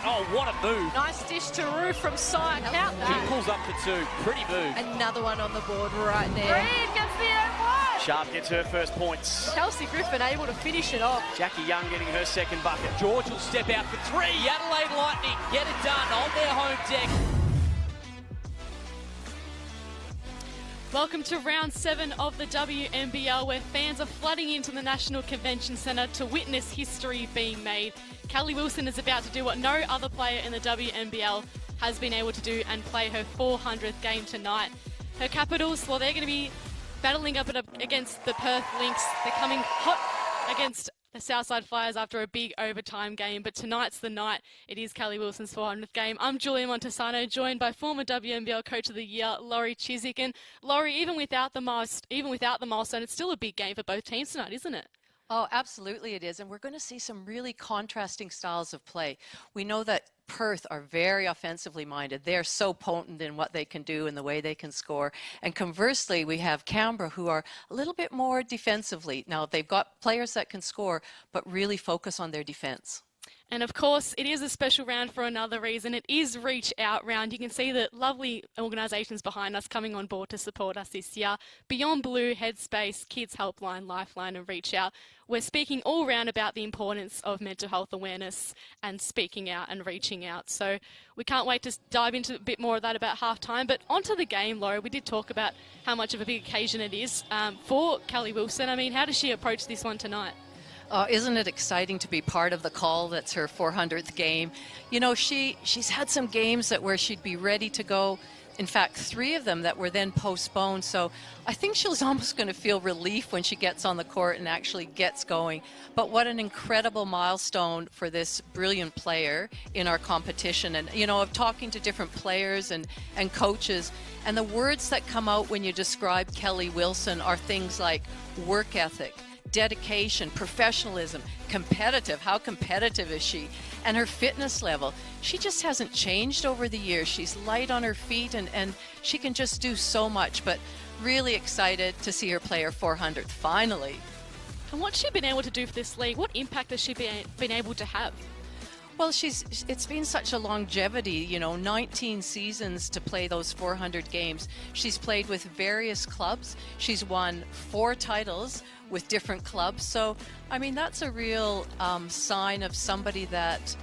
Oh, what a move. Nice dish to Roof from Sire. Count that. He pulls up for two. Pretty move. Another one on the board right there. Reed gets the end. Sharp gets her first points. Kelsey Griffin able to finish it off. Jackie Young getting her second bucket. George will step out for three. Adelaide Lightning get it done on their home deck. Welcome to round 7 of the WNBL, where fans are flooding into the National Convention Centre to witness history being made. Kelly Wilson is about to do what no other player in the WNBL has been able to do and play her 400th game tonight. Her Capitals, well, they're going to be battling up against the Perth Lynx. They're coming hot against the Southside Flyers after a big overtime game, but tonight's the night. It is Kelly Wilson's 400th game. I'm Julia Montesano, joined by former WNBL Coach of the Year, Laurie Chiswick. And Laurie, even without the milestone, it's still a big game for both teams tonight, isn't it? Oh, absolutely it is. And we're going to see some really contrasting styles of play. We know that Perth are very offensively minded. They're so potent in what they can do and the way they can score. And conversely, we have Canberra, who are a little bit more defensively. Now, they've got players that can score, but really focus on their defense. And of course, it is a special round for another reason. It is Reach Out round. You can see the lovely organisations behind us coming on board to support us this year. Beyond Blue, Headspace, Kids Helpline, Lifeline and Reach Out. We're speaking all round about the importance of mental health awareness and speaking out and reaching out. So we can't wait to dive into a bit more of that about half-time. But onto the game, Laura, we did talk about how much of a big occasion it is for Kelly Wilson. I mean, how does she approach this one tonight? Isn't it exciting to be part of the call? That's her 400th game. You know, she's had some games where she'd be ready to go. In fact, 3 of them that were then postponed. So I think she's almost going to feel relief when she gets on the court and actually gets going. But what an incredible milestone for this brilliant player in our competition. And, you know, of talking to different players and coaches, and the words that come out when you describe Kelly Wilson are things like work ethic, dedication, professionalism, competitive. How competitive is she? And her fitness level. She just hasn't changed over the years. She's light on her feet and she can just do so much. But really excited to see her play her 400th finally. And what's she been able to do for this league? What impact has she been able to have? Well, it's been such a longevity, you know, 19 seasons to play those 400 games. She's played with various clubs. She's won 4 titles with different clubs. So, I mean, that's a real sign of somebody that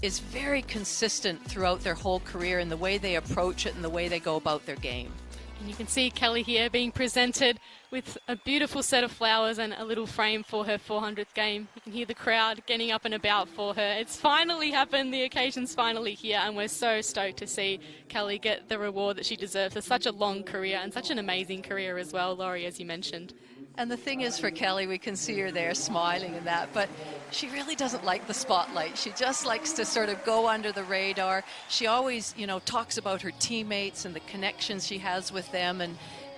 is very consistent throughout their whole career in the way they approach it and the way they go about their game. And you can see Kelly here being presented with a beautiful set of flowers and a little frame for her 400th game. You can hear the crowd getting up and about for her. It's finally happened. The occasion's finally here, and we're so stoked to see Kelly get the reward that she deserves for such a long career and such an amazing career as well, Laurie, as you mentioned. And the thing is, for Kelly, we can see her there smiling and that, but she really doesn't like the spotlight. She just likes to sort of go under the radar. She always, you know, talks about her teammates and the connections she has with them,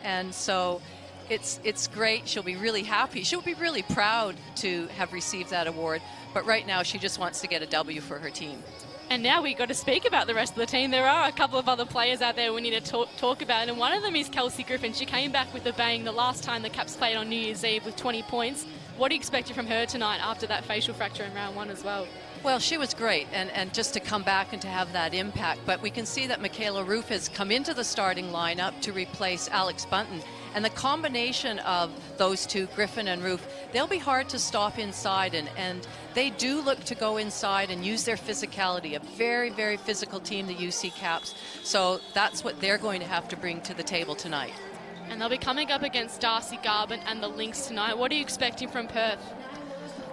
and so it's great. She'll be really happy. She'll be really proud to have received that award, but right now she just wants to get a W for her team. And now we've got to speak about the rest of the team. There are a couple of other players out there we need to talk about, and one of them is Kelsey Griffin. She came back with a bang the last time the Caps played on New Year's Eve with 20 points. What do you expect from her tonight after that facial fracture in round 1 as well? Well, she was great, and just to come back and to have that impact. But we can see that Michaela Roof has come into the starting lineup to replace Alex Bunton. And the combination of those two, Griffin and Roof, they'll be hard to stop inside. And they do look to go inside and use their physicality. A very, very physical team, the UC Caps. So that's what they're going to have to bring to the table tonight. And they'll be coming up against Darcy Garvin and the Lynx tonight. What are you expecting from Perth?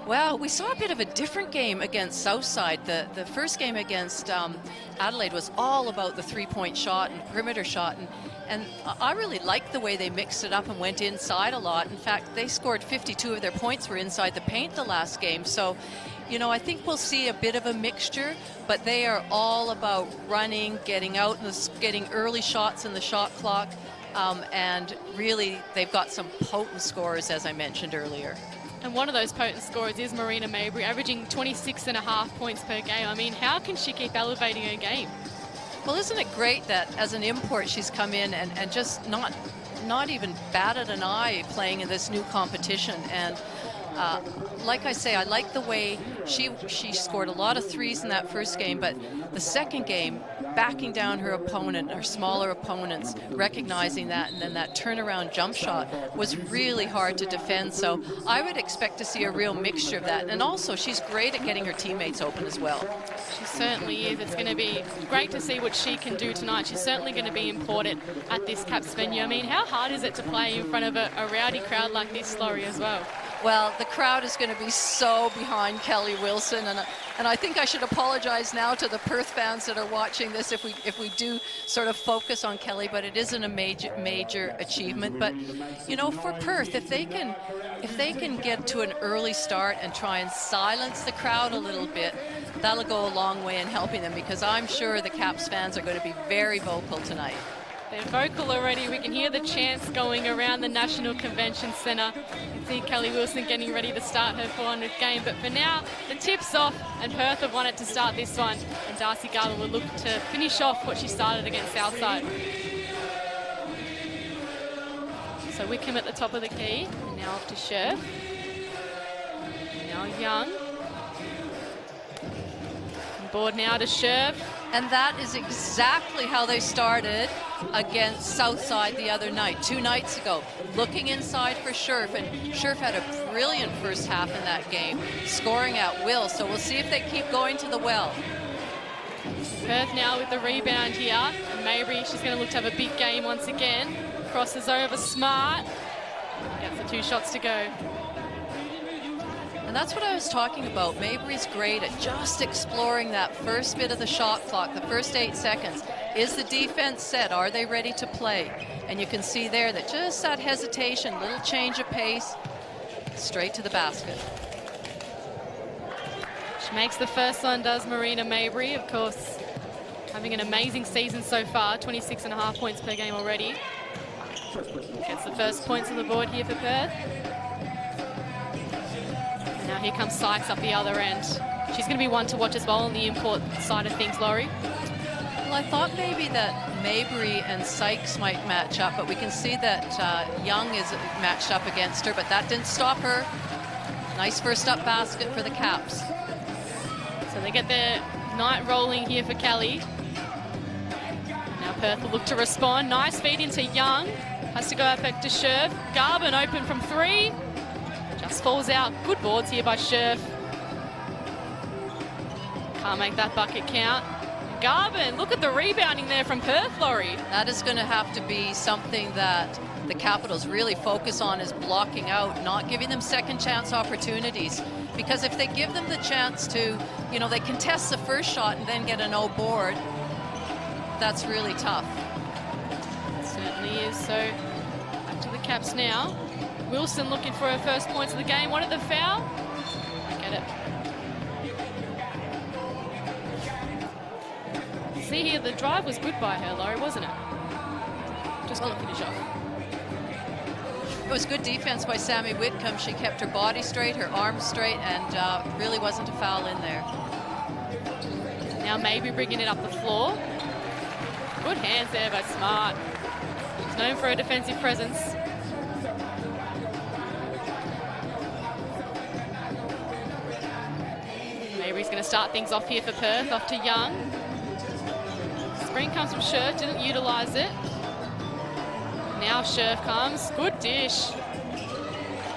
Well, we saw a bit of a different game against Southside. The first game against Adelaide was all about the three-point shot and perimeter shot, and I really liked the way they mixed it up and went inside a lot. In fact, they scored 52 of their points were inside the paint the last game. So, you know, I think we'll see a bit of a mixture, but they are all about running, getting out, and getting early shots in the shot clock, and really they've got some potent scorers, as I mentioned earlier. And one of those potent scorers is Marina Mabry, averaging 26.5 points per game. I mean, how can she keep elevating her game? Well, isn't it great that as an import she's come in and just not even batted an eye playing in this new competition? And Like I say, I like the way she scored a lot of threes in that first game, but the second game, backing down her opponent, her smaller opponents, recognizing that, and then that turnaround jump shot was really hard to defend. So I would expect to see a real mixture of that. And also, she's great at getting her teammates open as well. She certainly is. It's going to be great to see what she can do tonight. She's certainly going to be important at this Caps venue. I mean, how hard is it to play in front of a rowdy crowd like this, Laurie, as well? Well, the crowd is going to be so behind Kelly Wilson, and I think I should apologize now to the Perth fans that are watching this if we do sort of focus on Kelly, but it isn't a major achievement. But you know, for Perth, if they can get to an early start and try and silence the crowd a little bit, that'll go a long way in helping them, because I'm sure the Caps fans are going to be very vocal tonight. They're vocal already. We can hear the chants going around the National Convention Centre. You can see Kelly Wilson getting ready to start her 400th game. But for now, the tip's off, and Perth have won it to start this one. And Darcy Garber will look to finish off what she started against Southside. So Wickham at the top of the key. And now off to Scherf. Now Young. On board now to Scherf. And that is exactly how they started against Southside the other night, 2 nights ago. Looking inside for Scherf, and Scherf had a brilliant first half in that game, scoring at will. So we'll see if they keep going to the well. Perth now with the rebound here. And Mabry, she's going to look to have a big game once again. Crosses over Smart. Gets the 2 shots to go. And that's what I was talking about. Mabry's great at just exploring that first bit of the shot clock, the first 8 seconds. Is the defense set? Are they ready to play? And you can see there that just that hesitation, little change of pace, straight to the basket. She makes the first one, does Marina Mabry, of course, having an amazing season so far, 26.5 points per game already. Gets the first points on the board here for Perth. Now here comes Sykes up the other end. She's going to be one to watch as well on the import side of things, Laurie. Well, I thought maybe that Mabry and Sykes might match up, but we can see that Young is matched up against her, but that didn't stop her. Nice first up basket for the Caps. So they get their night rolling here for Kelly. Now Perth will look to respond. Nice feed into Young. Has to go up back to Scherf. Garben open from 3. Just falls out. Good boards here by Scherf. Can't make that bucket count. Garben, look at the rebounding there from Perth, Laurie. That is going to have to be something that the Capitals really focus on, is blocking out, not giving them second chance opportunities. Because if they give them the chance to, you know, they contest the first shot and then get a no board, that's really tough. It certainly is. So back to the Caps now. Wilson looking for her first points of the game. Wanted the foul. I get it. See here, the drive was good by her, Laurie, wasn't it? Just couldn't finish off. It was good defense by Sammy Whitcomb. She kept her body straight, her arms straight, and really wasn't a foul in there. Now Mabry bringing it up the floor. Good hands there by Smart. She's known for her defensive presence. Mabry's going to start things off here for Perth, off to Young. Screen comes from Scherf, didn't utilise it. Now Scherf comes, good dish.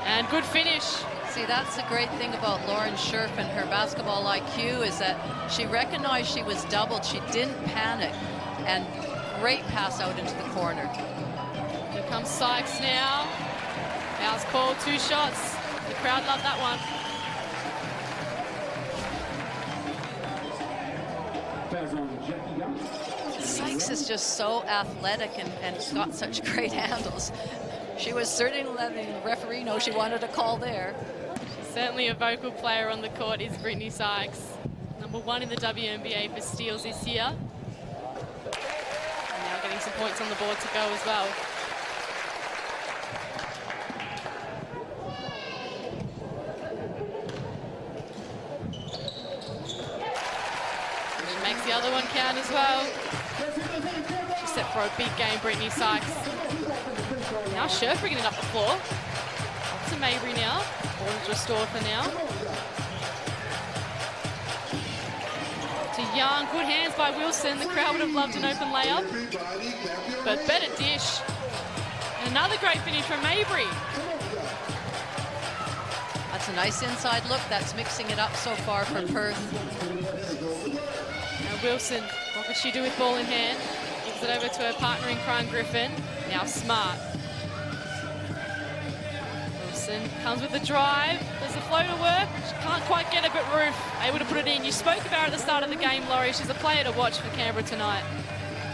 And good finish. See, that's the great thing about Lauren Scherf and her basketball IQ, is that she recognized she was doubled. She didn't panic. And great pass out into the corner. Here comes Sykes now. Foul's called, 2 shots. The crowd loved that one. Sykes is just so athletic and got such great handles. She was certainly letting the referee know she wanted a call there. She's certainly a vocal player on the court, is Brittany Sykes. Number 1 in the WNBA for steals this year. And now getting some points on the board to go as well. She makes the other one count as well. She's set for a big game, Brittany Sykes. Now Scherf bringing it up the floor. Up to Mabry now. Ball's restored for now. To Young, good hands by Wilson. The crowd would have loved an open layup, but better dish. And another great finish from Mabry. That's a nice inside look. That's mixing it up so far for Perth. Now Wilson, what can she do with ball in hand? Gives it over to her partner in crime, Griffin. Now Smart. Wilson comes with the drive. Does the floater work? She can't quite get it, but Ruth able to put it in. You spoke about her at the start of the game, Laurie. She's a player to watch for Canberra tonight.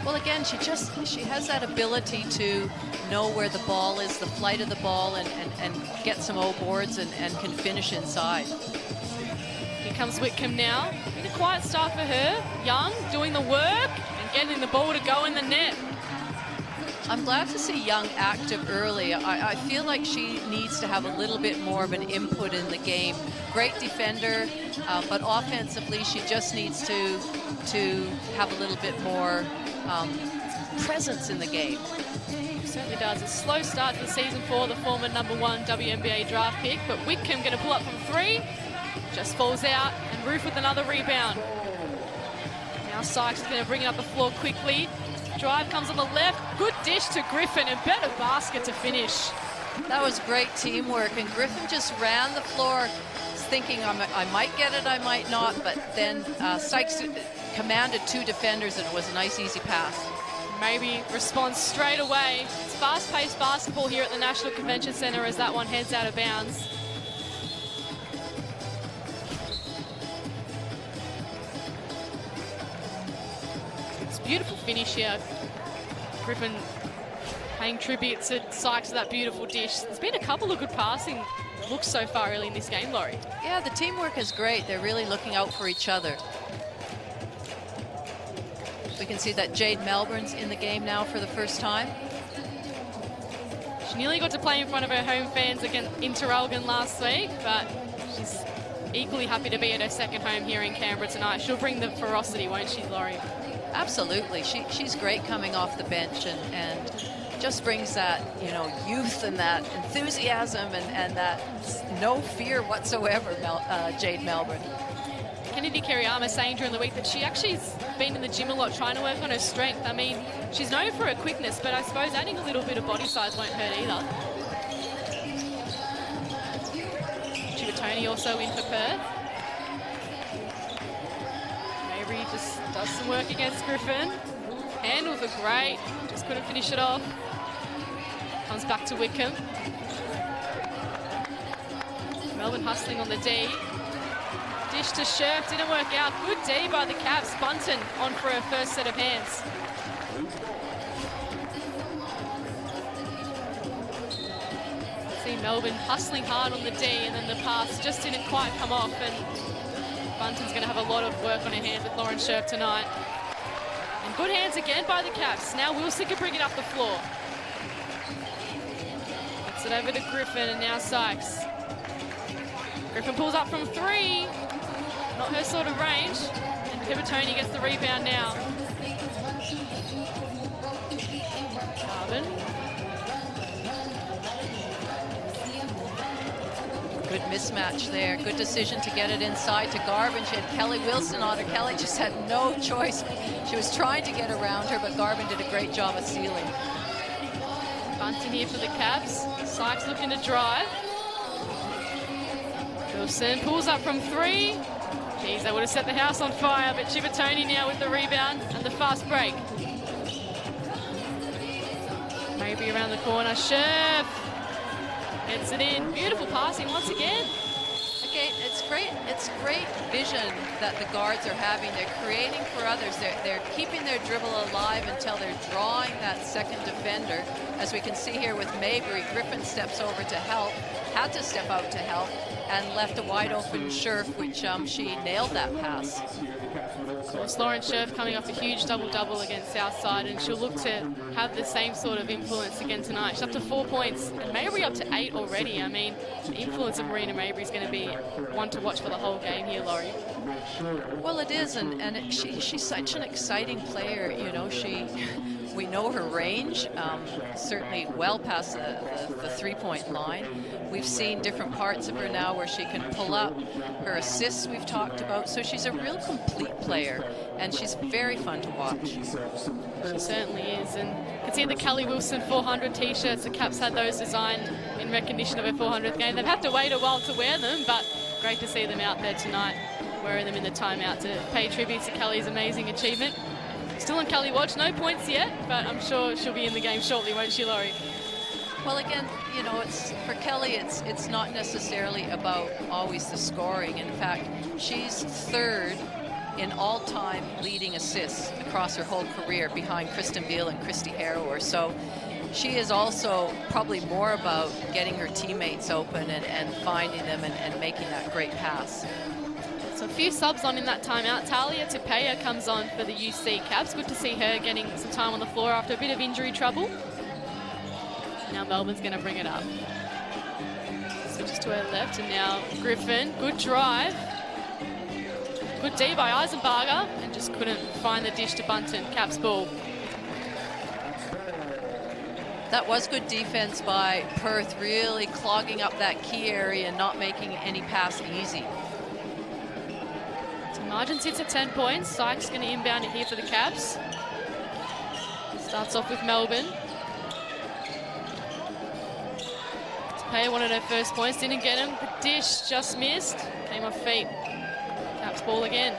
Well, again, she has that ability to know where the ball is, the flight of the ball, and get some O boards and can finish inside. Here comes Whitcomb now. Been a quiet start for her. Young doing the work and getting the ball to go in the net. I'm glad to see Young active early. I feel like she needs to have a little bit more of an input in the game. Great defender, but offensively she just needs to have a little bit more presence in the game. Certainly does. A slow start to the season for the former #1 WNBA draft pick, but Whitcomb going to pull up from 3. Just falls out, and Ruth with another rebound. Now Sykes is going to bring it up the floor quickly. Drive comes on the left. Good dish to Griffin, and better basket to finish. That was great teamwork, and Griffin just ran the floor thinking I might get it, I might not, but then Sykes commanded 2 defenders, and it was a nice, easy pass. Mabry responds straight away. It's fast-paced basketball here at the National Convention Centre as that one heads out of bounds. It's a beautiful finish here. Griffin paying tribute to Sykes for that beautiful dish. There's been a couple of good passing looks so far early in this game, Laurie. Yeah, the teamwork is great. They're really looking out for each other. We can see that Jade Melbourne's in the game now for the first time. She nearly got to play in front of her home fans against Interalgan last week, but she's equally happy to be at her second home here in Canberra tonight. She'll bring the ferocity, won't she, Laurie? Absolutely. She's great coming off the bench and just brings that, you know, youth and that enthusiasm and that no fear whatsoever, Jade Melbourne. Kennedy Kiriyama saying during the week that she actually's been in the gym a lot trying to work on her strength. I mean, she's known for her quickness, but I suppose adding a little bit of body size won't hurt either. Chivatoni also in for Perth. Mabry just does some work against Griffin. Handles are great, just couldn't finish it off. Comes back to Whitcomb. Melbourne hustling on the D. Dish to Scherf, didn't work out. Good D by the Cavs. Bunton on for her first set of hands. See Melbourne hustling hard on the D, and then the pass just didn't quite come off, and Bunton's going to have a lot of work on her hands with Lauren Scherf tonight. And good hands again by the Cavs. Now Wilson can bring it up the floor. Gets it over to Griffin, and now Sykes. Griffin pulls up from 3. Not her sort of range. And Chivatoni gets the rebound now. Garvin. Good mismatch there. Good decision to get it inside to Garvin. She had Kelly Wilson on her. Kelly just had no choice. She was trying to get around her, but Garvin did a great job of sealing. Bunton here for the Cavs. Sykes looking to drive. Wilson pulls up from 3. Geez, they would have set the house on fire, but Chivatoni now with the rebound and the fast break. Maybe around the corner. Scherf gets it in. Beautiful passing once again. Again, it's great vision that the guards are having. They're creating for others. They're keeping their dribble alive until they're drawing that second defender. As we can see here with Mabry, Griffin steps over to help, had to step out to help, and left a wide open Scherf, which she nailed that pass. Of course, Lauren Scherf coming off a huge double-double against Southside, and she'll look to have the same sort of influence again tonight. She's up to 4 points, and Mabry up to 8 already. I mean, the influence of Marina Mabry is going to be one to watch for the whole game here, Laurie. Well, it is, and she's such an exciting player. You know, we know her range, certainly well past the three-point line. We've seen different parts of her now where she can pull up. Her assists we've talked about, so she's a real complete player, and she's very fun to watch. She certainly is, and you can see the Callie Wilson 400 t-shirts. The Caps had those designed in recognition of her 400th game. They've had to wait a while to wear them, but great to see them out there tonight, wearing them in the timeout to pay tribute to Callie's amazing achievement. Still on Callie watch, no points yet, but I'm sure she'll be in the game shortly, won't she, Laurie? Well, again, you know, for Kelly, it's not necessarily about always the scoring. In fact, she's third in all-time leading assists across her whole career, behind Kristen Beal and Christy Harrower. So she is also probably more about getting her teammates open and finding them and making that great pass. So a few subs on in that timeout. Talia Tupeya comes on for the UC Caps. Good to see her getting some time on the floor after a bit of injury trouble. Now Melbourne's going to bring it up. Switches to her left, and now Griffin. Good drive. Good D by Eisenbarger, and just couldn't find the dish to Bunton. Caps ball. That was good defense by Perth, really clogging up that key area and not making any pass easy. So margin sits at 10 points. Sykes going to inbound it here for the Caps. Starts off with Melbourne. Tupeya wanted her first points, didn't get him. The dish just missed. Came off feet. Caps ball again.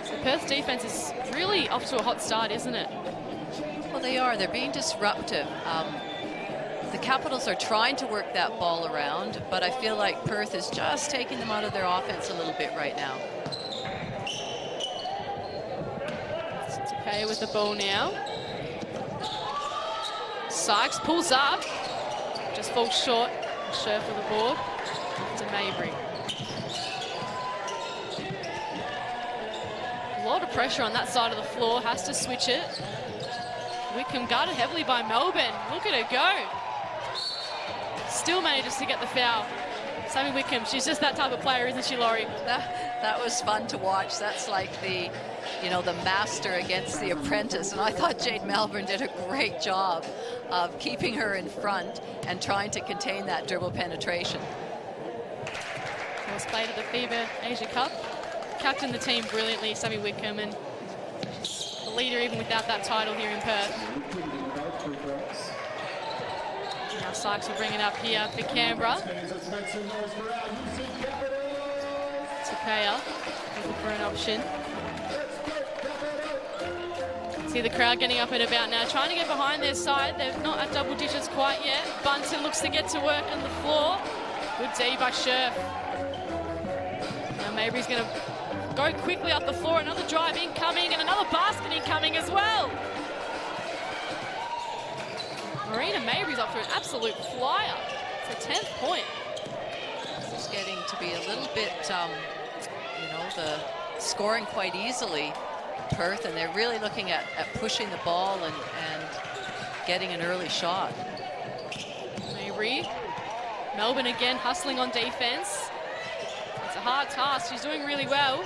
So Perth's defense is really off to a hot start, isn't it? Well, they are. They're being disruptive. The Capitals are trying to work that ball around, but I feel like Perth is just taking them out of their offense a little bit right now. Tupeya with the ball now. Sykes pulls up. Just falls short. Scherf with the board. To Mabry. A lot of pressure on that side of the floor. Has to switch it. Wickham guarded heavily by Melbourne. Look at her go. Still manages to get the foul. Sammy Wickham, she's just that type of player, isn't she, Laurie? That was fun to watch. That's like the, you know, the master against the apprentice. And I thought Jade Melbourne did a great job of keeping her in front and trying to contain that dribble penetration. Was played at the FIBA Asia Cup. Captained the team brilliantly, Sammy Wickham, and she's the leader even without that title here in Perth. Now Sykes will bring it up here for Canberra. Tupeya looking for an option. See the crowd getting up and about now, trying to get behind their side. They're not at double digits quite yet. Bunton looks to get to work on the floor. Good D by Scherf. Now Mabry's going to go quickly up the floor. Another drive incoming and another basket incoming as well. Marina Mabry's up to an absolute flyer. It's a 10th point. It's getting to be a little bit, you know, the scoring quite easily, Perth, and they're really looking at pushing the ball and getting an early shot. Mabry. Melbourne again hustling on defense. It's a hard task. She's doing really well.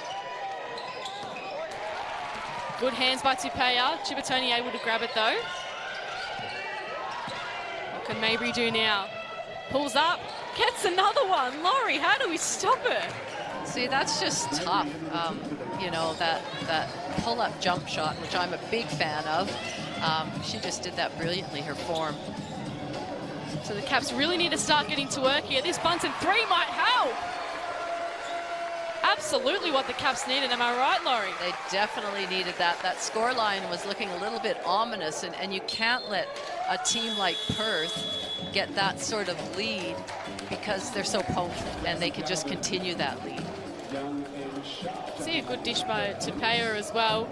Good hands by Tupeya. Chibatoni able to grab it though. What can Mabry do now? Pulls up, gets another one. Laurie, how do we stop her? See, that's just tough. You know, that pull-up jump shot, which I'm a big fan of. She just did that brilliantly, her form. So the Caps really need to start getting to work here. This Bunton three might help. Absolutely what the Caps needed, am I right, Laurie? They definitely needed that. That scoreline was looking a little bit ominous, and you can't let a team like Perth get that sort of lead because they're so potent and they can just continue that lead. See a good dish by Tupeya as well.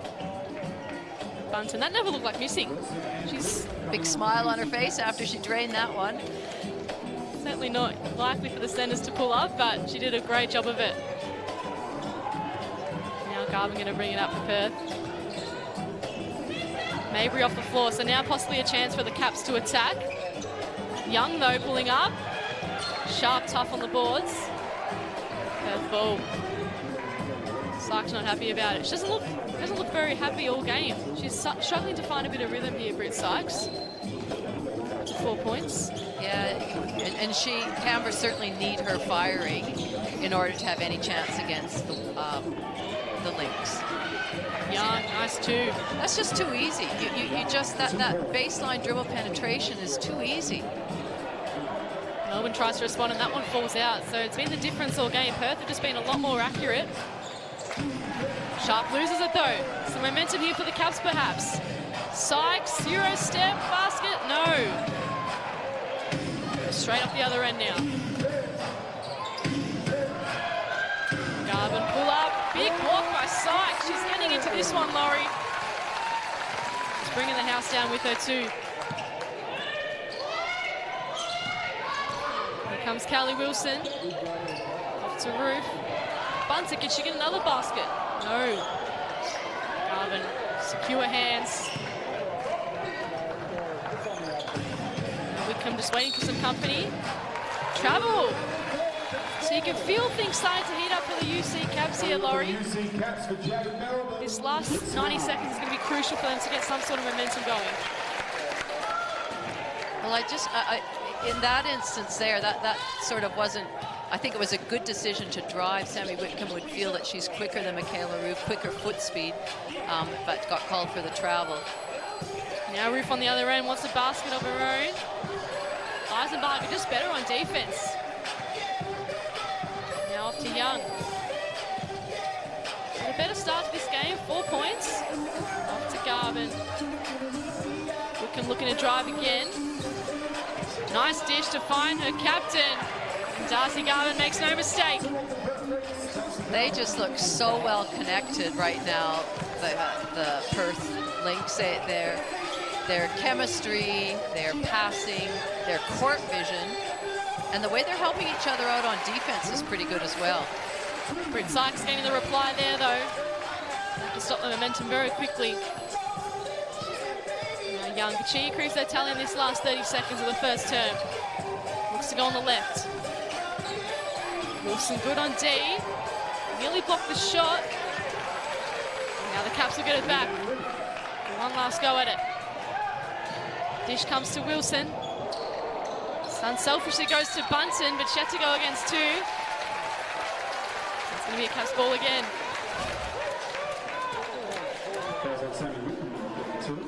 Bunton, that never looked like missing. She's big smile on her face after she drained that one. Certainly not likely for the centers to pull up, but she did a great job of it. Now Garvin going to bring it up for Perth. Mabry off the floor, so now possibly a chance for the Caps to attack. Young though pulling up. Sharp, tough on the boards. Perth ball. Sykes not happy about it. She doesn't look very happy all game. She's struggling to find a bit of rhythm here, Britt Sykes. 4 points. Yeah, and Canberra certainly need her firing in order to have any chance against the Lynx. Young, nice too. That's just too easy. You just, that baseline dribble penetration is too easy. Melbourne tries to respond and that one falls out. So it's been the difference all game. Perth have just been a lot more accurate. Sharp loses it though. Some momentum here for the Caps perhaps. Sykes, Euro step, basket, no. Straight up the other end now. Garvin pull up, big block by Sykes. She's getting into this one, Laurie. She's bringing the house down with her too. Here comes Callie Wilson. Off to Ruth. Bunter, can she get another basket? No. Garvin, secure hands. Wickham just waiting for some company. Travel. So you can feel things starting to heat up for the UC Caps here, Laurie. This last 90 seconds is going to be crucial for them to get some sort of momentum going. Well, in that instance there, that sort of wasn't, I think it was a good decision to drive. Sammy Whitcomb would feel that she's quicker than Michaela Roof, quicker foot speed, but got called for the travel. Now Roof on the other end wants a basket of her own. Eisenbarger just better on defense. Now off to Young. A better start to this game, 4 points. Off to Garvin. Wickham looking to drive again. Nice dish to find her captain. And Darcy Garvin makes no mistake. They just look so well connected right now, the Perth Lynx. Their chemistry, their passing, their court vision, and the way they're helping each other out on defense is pretty good as well. Britt Sykes getting the reply there though. Have to stop the momentum very quickly. Now Young, Kachia creeps their tally in this last 30 seconds of the first term. Looks to go on the left. Wilson good on D. Nearly blocked the shot. Now the Caps will get it back. One last go at it. Dish comes to Wilson. Unselfishly goes to Bunton, but she had to go against two. It's going to be a Caps ball again.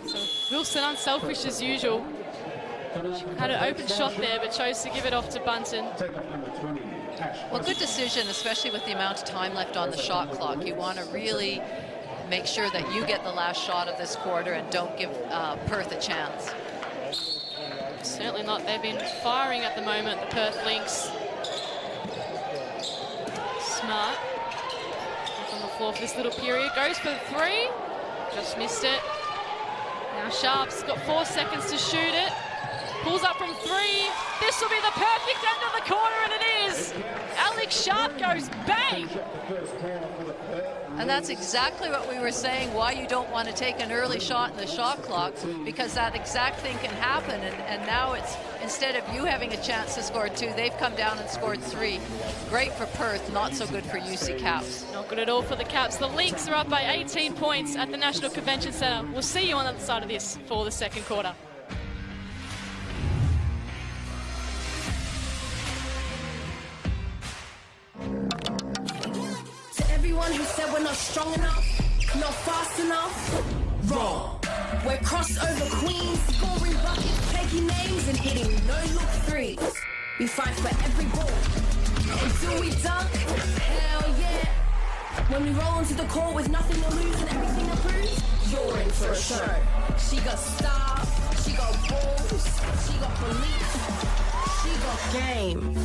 So Wilson unselfish as usual. She had an open shot there, but chose to give it off to Bunton. Well, good decision, especially with the amount of time left on the shot clock. You want to really make sure that you get the last shot of this quarter and don't give Perth a chance. Certainly not. They've been firing at the moment, the Perth Lynx. Smart. On the floor for this little period. Goes for the three. Just missed it. Now Sharp's got 4 seconds to shoot it. Pulls up from three. This will be the perfect end of the quarter, and it is. Alex Sharp goes bang. And that's exactly what we were saying, why you don't want to take an early shot in the shot clock, because that exact thing can happen. And now it's, instead of you having a chance to score two, they've come down and scored three. Great for Perth, not so good for UC Caps. Not good at all for the Caps. The Lynx are up by 18 points at the National Convention Centre. We'll see you on the other side of this for the second quarter. Everyone who said we're not strong enough, not fast enough, wrong. We're crossover queens, scoring buckets, taking names and hitting no-look threes. We fight for every ball. And do we dunk? Hell yeah. When we roll onto the court with nothing to lose and everything to prove, you're in for a show. She got style, she got balls, she got belief, she got game.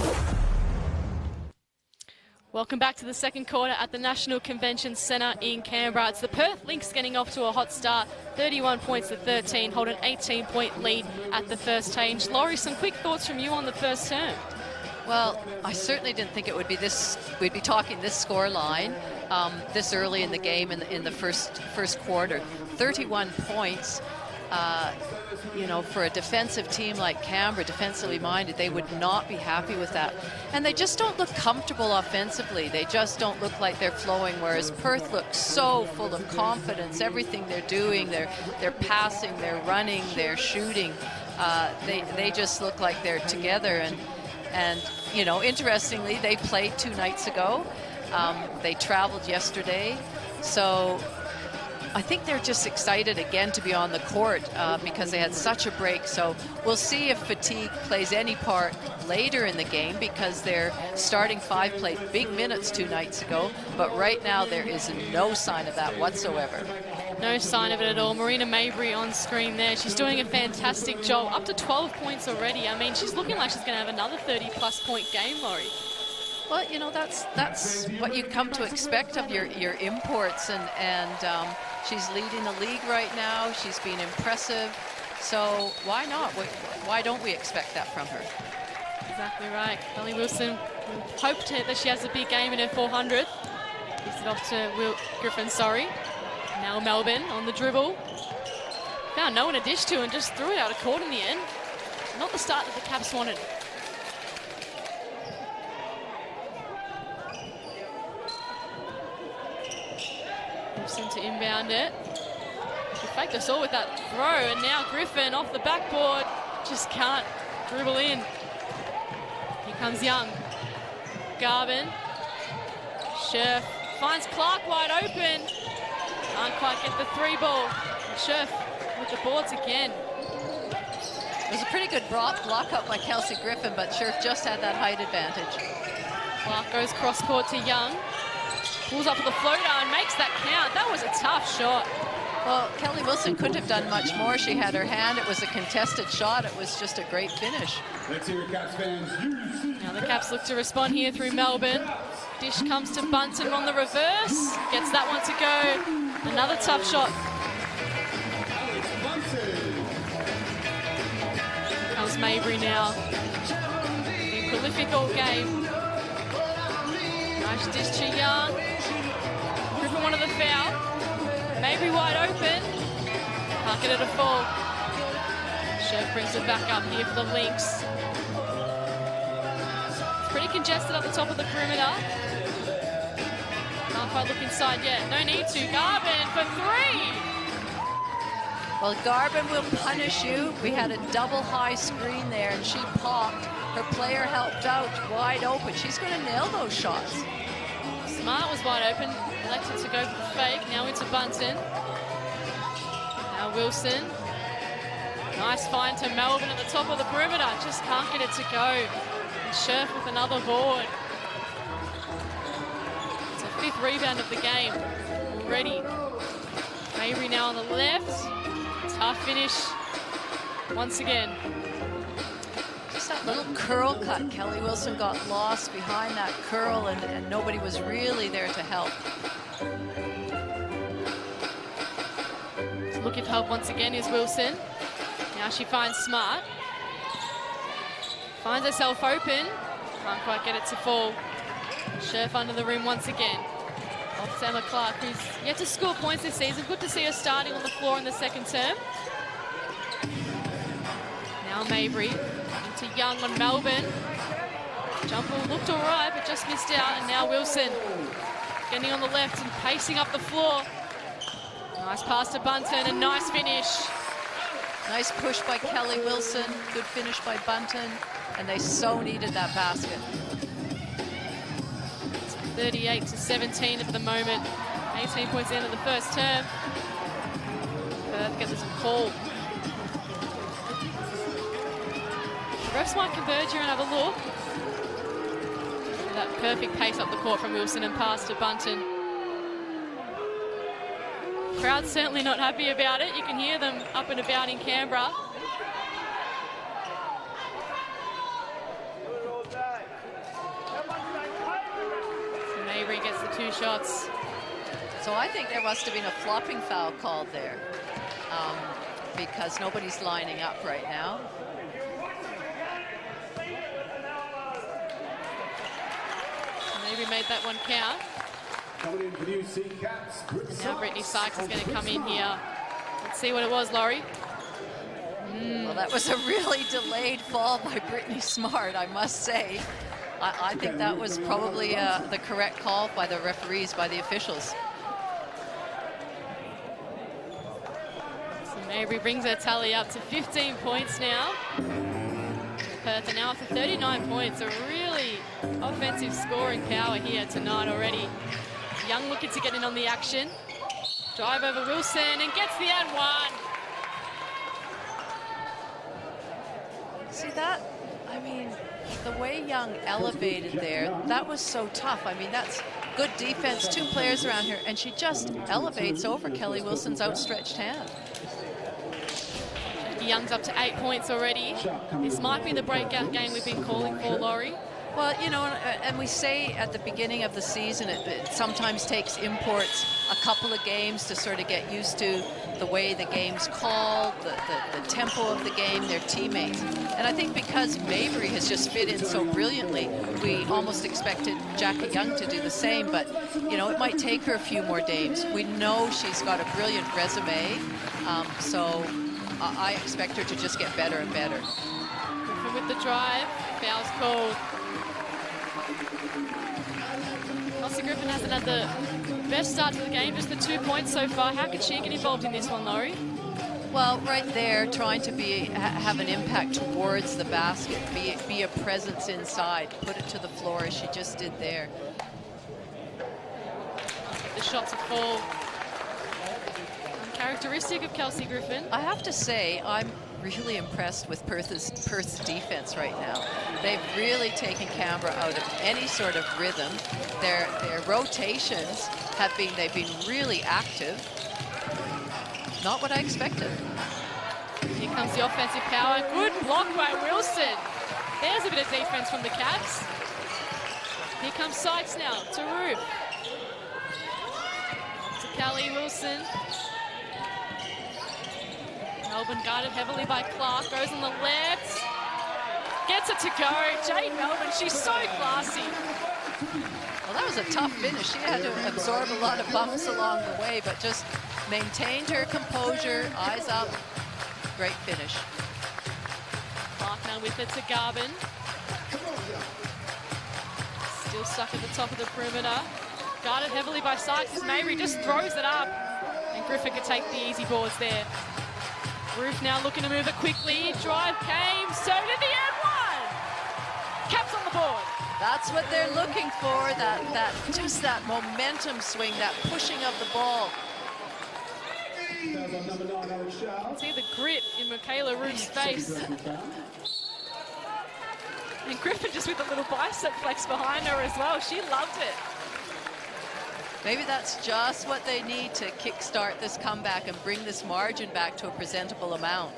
Welcome back to the second quarter at the National Convention Centre in Canberra. It's the Perth Lynx getting off to a hot start, 31 points to 13, hold an 18-point lead at the first change. Laurie, some quick thoughts from you on the first term. Well, I certainly didn't think it would be this. We'd be talking this score line this early in the game in the first quarter. 31 points. You know, for a defensive team like Canberra, defensively minded, they would not be happy with that. And they just don't look comfortable offensively. They just don't look like they're flowing, whereas Perth looks so full of confidence. Everything they're doing, they're passing, they're running, they're shooting. They just look like they're together. And you know, interestingly, they played 2 nights ago. They traveled yesterday. So I think they're just excited again to be on the court because they had such a break. So we'll see if fatigue plays any part later in the game, because their starting 5 played big minutes 2 nights ago. But right now there is no sign of that whatsoever. No sign of it at all. Marina Mabry on screen there. She's doing a fantastic job. Up to 12 points already. I mean, she's looking like she's going to have another 30-plus point game, Laurie. Well, you know, that's what you come to expect of your imports, and she's leading the league right now. She's been impressive, so why not? Why don't we expect that from her? Exactly right. Kelly Wilson hoped that she has a big game in her 400th. Gives it off to Griffin, sorry. Now Melbourne on the dribble. Found no one to dish to and just threw it out of court in the end. Not the start that the Caps wanted. To inbound it. She faked us all with that throw, and now Griffin off the backboard. Just can't dribble in. Here comes Young. Garvin. Scherf finds Clark wide open. Can't quite get the 3 ball. Scherf with the boards again. It was a pretty good block up by Kelsey Griffin, but Scherf just had that height advantage. Clark goes cross court to Young. Pulls up with the floater and makes that count. That was a tough shot. Well, Kelly Wilson couldn't have done much more. She had her hand. It was a contested shot. It was just a great finish. Let's hear it, Caps fans. Now the Caps look to respond here through Melbourne. Dish comes to Bunton on the reverse. Gets that one to go. Another tough shot. Here comes Mabry now. Been prolific all game. Nice dish to Young. Griffin wanted the foul. Mabry wide open. Can't get it to fall. Scherf brings it back up here for the Lynx. It's pretty congested up the top of the perimeter. Can't quite look inside yet. No need to. Garvin for 3. Well, Garvin will punish you. We had a double high screen there, and she popped. Her player helped out, wide open. She's going to nail those shots. Smart was wide open, elected to go for the fake. Now into Bunton. Now Wilson. Nice find to Melbourne at the top of the perimeter. Just can't get it to go. And Scherf with another board. It's a 5th rebound of the game already. Mabry now on the left. Tough finish once again. Just that little curl cut. Kelly Wilson got lost behind that curl, and nobody was really there to help. Looking for help once again is Wilson. Now she finds Smart. Finds herself open. Can't quite get it to fall. Scherf under the rim once again. Off Emma Clark, who's yet to score points this season. Good to see her starting on the floor in the 2nd term. Now Mabry into Young on Melbourne. Jumper looked all right, but just missed out. And now Wilson getting on the left and pacing up the floor. Nice pass to Bunton, and nice finish. Nice push by Kelly Wilson. Good finish by Bunton. And they so needed that basket. 38-17 at the moment. 18 points into the 1st term. Perth gets a call. The refs might converge here and have a look. That perfect pace up the court from Wilson and pass to Bunton. Crowd's certainly not happy about it. You can hear them up and about in Canberra. So Mabry gets the 2 shots. So I think there must have been a flopping foul called there because nobody's lining up right now. Mabry made that one count. And now Brittany Sykes is going to come in here. Let's see what it was, Laurie. Well, that was a really delayed fall by Brittany Smart, I must say. I think that was probably the correct call by the referees, by the officials. So Mabry brings her tally up to 15 points now. Perth are now up to 39 points, a really offensive scoring power here tonight already. Young looking to get in on the action. Drive over Wilson and gets the and one. See that? I mean, the way Young elevated there, that was so tough. I mean, that's good defense, 2 players around here, and she just elevates over Kelly Wilson's outstretched hand. Young's up to 8 points already. This might be the breakout game we've been calling for, Laurie. Well, you know, and we say at the beginning of the season, it sometimes takes imports a couple of games to sort of get used to the way the game's called, the tempo of the game, their teammates. And I think because Mabry has just fit in so brilliantly, we almost expected Jackie Young to do the same, but, you know, it might take her a few more games. We know she's got a brilliant resume, so I expect her to just get better and better. Griffin with the drive, foul's called. Kelsey Griffin hasn't had the best start to the game, just the 2 points so far. How could she get involved in this one, Laurie? Well, right there, trying to have an impact towards the basket, be a presence inside, put it to the floor as she just did there. The shots are full. Uncharacteristic of Kelsey Griffin. I have to say, I'm really impressed with Perth's defense right now. They've really taken Canberra out of any sort of rhythm. Their rotations they've been really active. Not what I expected. Here comes the offensive power. Good block by Wilson. There's a bit of defense from the Cats. Here comes Sykes now to Roof. To Kelly Wilson. Melbourne guarded heavily by Clark, goes on the left, gets it to go. Jade Melbourne, she's so classy. Well, that was a tough finish. She had to absorb a lot of bumps along the way, but just maintained her composure, eyes up. Great finish. Clark now with it to Garvin. Still stuck at the top of the perimeter. Guarded heavily by Sykes as Mabry just throws it up. And Griffin could take the easy boards there. Roof now looking to move it quickly. Drive came, so did the and one. Caps on the board. That's what they're looking for, just that momentum swing, that pushing of the ball. See the grit in Michaela Roof's face. And Griffin just with a little bicep flex behind her as well. She loved it. Maybe that's just what they need to kickstart this comeback and bring this margin back to a presentable amount.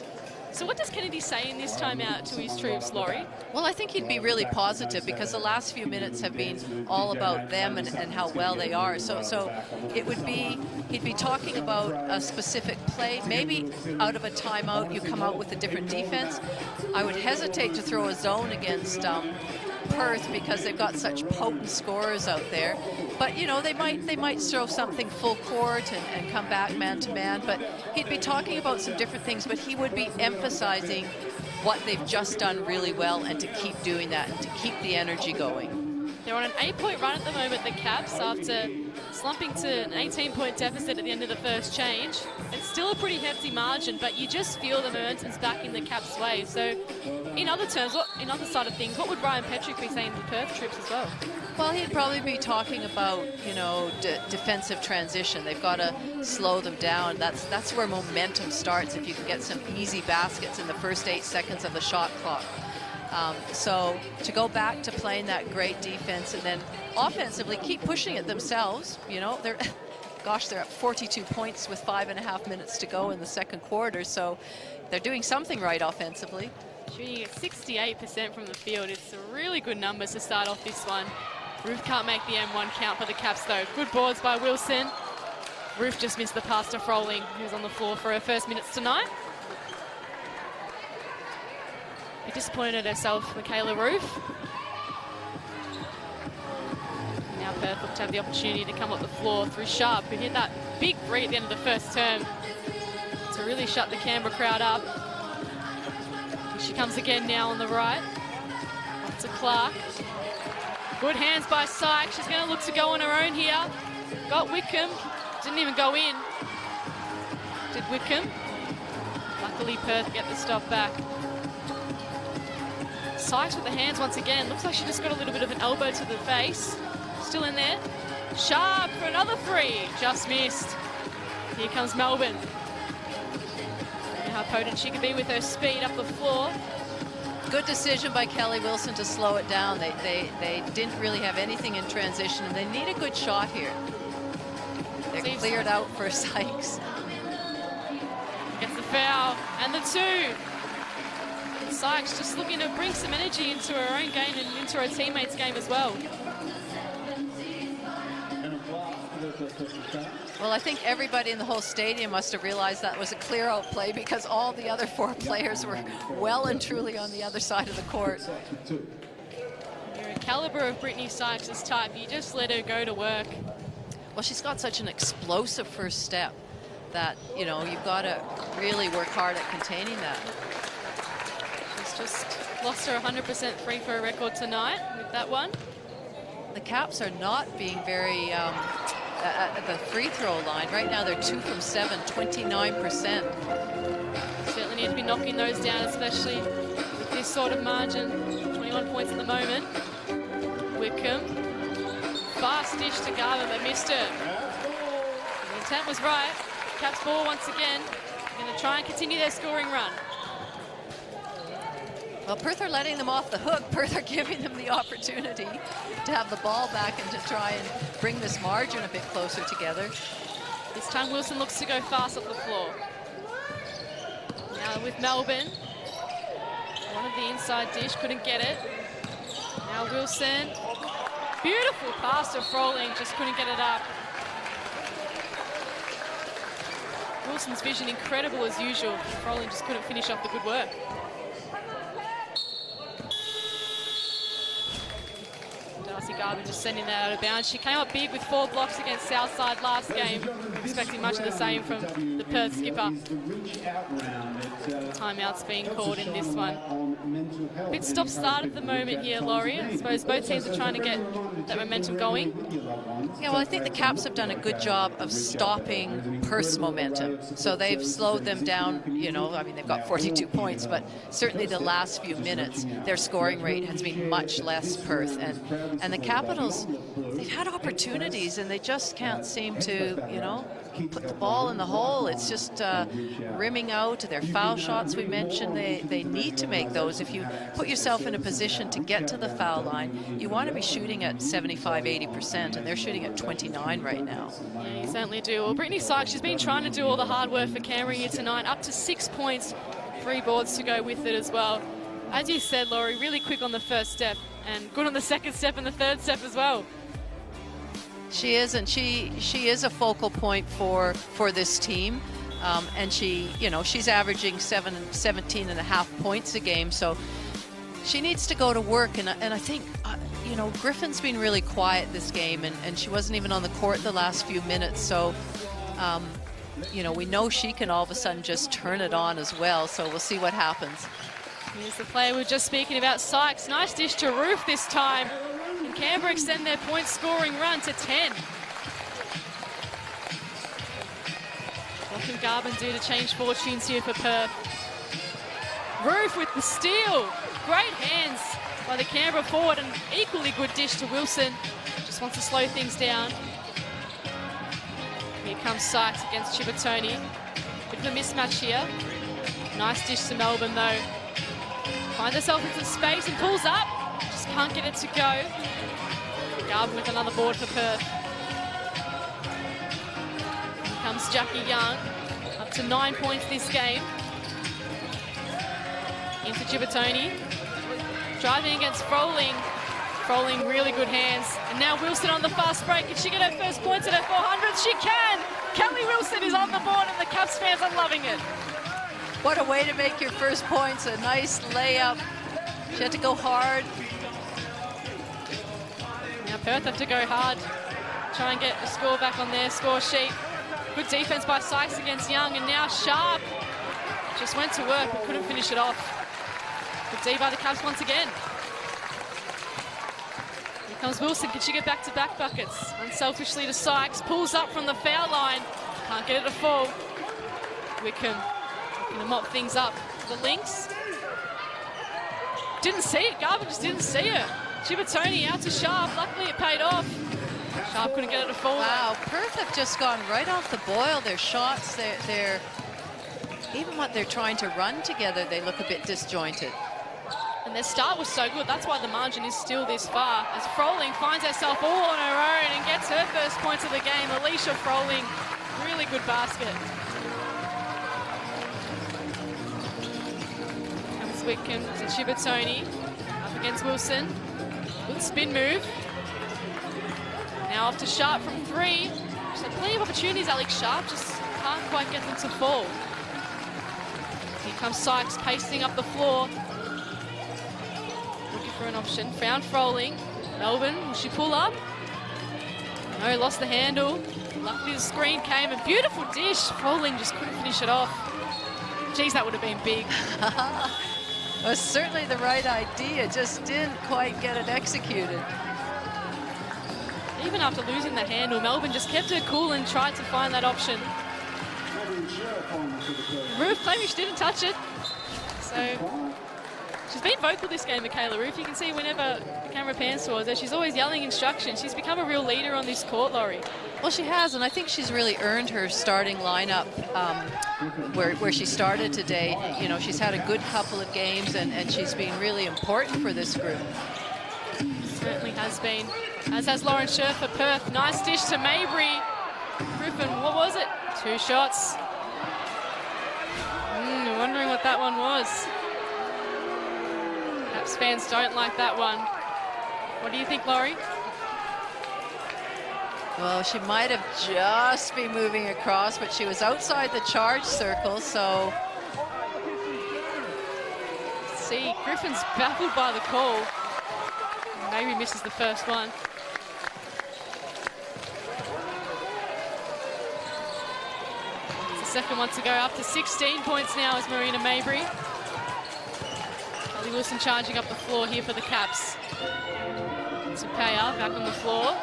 So what does Kennedy say in this timeout to his troops, Laurie? Well, I think he'd be really positive because the last few minutes have been all about them and how well they are. So it would be, he'd be talking about a specific play. Maybe out of a timeout you come out with a different defense. I would hesitate to throw a zone against Perth because they've got such potent scorers out there. But you know, they might throw something full court and come back man to man. But he'd be talking about some different things, but he would be emphasizing what they've just done really well and to keep doing that and to keep the energy going. They're on an 8-point run at the moment, the Caps, after slumping to an 18-point deficit at the end of the first change. It's still a pretty hefty margin, but you just feel the momentum's back in the Caps' way. So, in other terms, in other side of things, what would Ryan Petrick be saying to the Perth troops as well? Well, he'd probably be talking about, you know, defensive transition. They've got to slow them down. That's where momentum starts, if you can get some easy baskets in the first 8 seconds of the shot clock. So to go back to playing that great defense and then offensively keep pushing it themselves, you know, they're at 42 points with 5.5 minutes to go in the second quarter. So they're doing something right offensively. Shooting at 68% from the field. It's a really good numbers to start off this one. Roof can't make the M1 count for the Caps though. Good boards by Wilson. Roof just missed the pass to Froling, who's on the floor for her first minutes tonight. Be disappointed at herself, Michaela Roof. Now Perth look to have the opportunity to come up the floor through Sharp, who hit that big three at the end of the first term to really shut the Canberra crowd up. She comes again now on the right. Up to Clark. Good hands by Sykes. She's going to look to go on her own here. Got Wickham. Didn't even go in. Did Wickham. Luckily Perth get the stop back. Sykes with the hands once again. Looks like she just got a little bit of an elbow to the face. Still in there. Sharp for another three. Just missed. Here comes Melbourne. And how potent she can be with her speed up the floor. Good decision by Kelly Wilson to slow it down. They didn't really have anything in transition, and they need a good shot here. They're cleared out for Sykes. Gets the foul and the two. Sykes just looking to bring some energy into her own game and into her teammates' game as well. Well, I think everybody in the whole stadium must have realized that was a clear-out play, because all the other four players were well and truly on the other side of the court. You're a caliber of Brittany Sykes' type. You just let her go to work. Well, she's got such an explosive first step that, you know, you've got to really work hard at containing that. She's just lost her 100% free throw record tonight with that one. The Caps are not being very at the free throw line. Right now they're 2 from 7, 29%. Certainly need to be knocking those down, especially with this sort of margin. 21 points at the moment. Wickham. Fast dish to Garvin, but missed it. The intent was right. Caps ball once again. Going to try and continue their scoring run. Well, Perth are letting them off the hook. Perth are giving them the opportunity to have the ball back and to try and bring this margin a bit closer together. This time Wilson looks to go fast off the floor. Now with Melbourne. Wanted the inside dish, couldn't get it. Now Wilson. Beautiful pass to Froling, just couldn't get it up. Wilson's vision incredible as usual. Froling just couldn't finish off the good work. Garvin just sending that out of bounds. She came up big with 4 blocks against Southside last game. Expecting much of the same from the Perth skipper. Timeout's being called in this one. Bit stop-start at the moment here, Laurie. I suppose both teams are trying to get that momentum going. Yeah, well, I think the Caps have done a good job of stopping Perth's momentum. So they've slowed them down, you know, I mean, they've got 42 points, but certainly the last few minutes, their scoring rate has been much less Perth. And the Capitals, they've had opportunities and they just can't seem to, you know, put the ball in the hole. It's just rimming out. Their foul shots we mentioned, they need to make those. If you put yourself in a position to get to the foul line, you want to be shooting at 75–80%, and they're shooting at 29 right now. Yeah, you certainly do. Well, Brittany Sykes, she's been trying to do all the hard work for Canberra here tonight. Up to 6 points, 3 boards to go with it as well. As you said, Laurie, really quick on the first step and good on the second step and the third step as well. She is, and she is a focal point for this team, and she, you know, she's averaging 17.5 points a game, so she needs to go to work. And I think, you know, Griffin's been really quiet this game, and she wasn't even on the court the last few minutes, so you know, we know she can all of a sudden just turn it on as well, so we'll see what happens. Here's the player we were just speaking about, Sykes. Nice dish to Roof this time. And Canberra extend their point scoring run to 10. What can Garvin do to change fortunes here for Perth? Roof with the steal. Great hands by the Canberra forward, and equally good dish to Wilson. Just wants to slow things down. Here comes Sykes against Chibatoni. Bit of a mismatch here. Nice dish to Melbourne though. Finds herself into space and pulls up. Just can't get it to go. Garvin with another board for Perth. Here comes Jackie Young. Up to 9 points this game. Into Chibatoni. Driving against Froling. Froling, really good hands. And now Wilson on the fast break. Can she get her first points at her 400th? She can! Kelly Wilson is on the board and the Caps fans are loving it. What a way to make your first points. A nice layup. She had to go hard. Now Perth have to go hard. Try and get the score back on their score sheet. Good defense by Sykes against Young, and now Sharp just went to work but couldn't finish it off. Good D by the Caps once again. Here comes Wilson. Can she get back-to-back buckets? Unselfishly to Sykes. Pulls up from the foul line. Can't get it to fall. Wickham going to mop things up. The Lynx. Didn't see it. Garvin just didn't see it. Chibatoni out to Sharp. Luckily it paid off. Sharp couldn't get it to fall. Wow, Perth have just gone right off the boil. Their shots, they're even what they're trying to run together, they look a bit disjointed. And their start was so good. That's why the margin is still this far. As Froling finds herself all on her own and gets her first points of the game. Alicia Froling, really good basket. Comes Wickham to Chibatoni. Up against Wilson. Good spin move. Now off to Sharp from 3. She's had plenty of opportunities, Alex Sharp, just can't quite get them to fall. Here comes Sykes pacing up the floor. Looking for an option. Found Froling. Melbourne, will she pull up? No, lost the handle. Luckily the screen came, and beautiful dish. Froling just couldn't finish it off. Geez, that would have been big. It was certainly the right idea, just didn't quite get it executed. Even after losing the handle, Melbourne just kept her cool and tried to find that option. Roof claiming she didn't touch it. So she's been vocal this game, Michaela Roof. You can see whenever the camera pans towards her, she's always yelling instructions. She's become a real leader on this court, Laurie. Well, she has, and I think she's really earned her starting lineup where she started today. You know, she's had a good couple of games, and she's been really important for this group. Certainly has been. As has Lauren Scherf for Perth. Nice dish to Mabry. Griffin, what was it? 2 shots. Wondering what that one was. Caps fans don't like that one. What do you think, Laurie? Well, she might have just been moving across, but she was outside the charge circle, so... See, Griffin's baffled by the call. Maybe misses the first one. It's the second one to go, up to 16 points now as Marina Mabry. Kelly Wilson charging up the floor here for the Caps. Tsukaya back on the floor.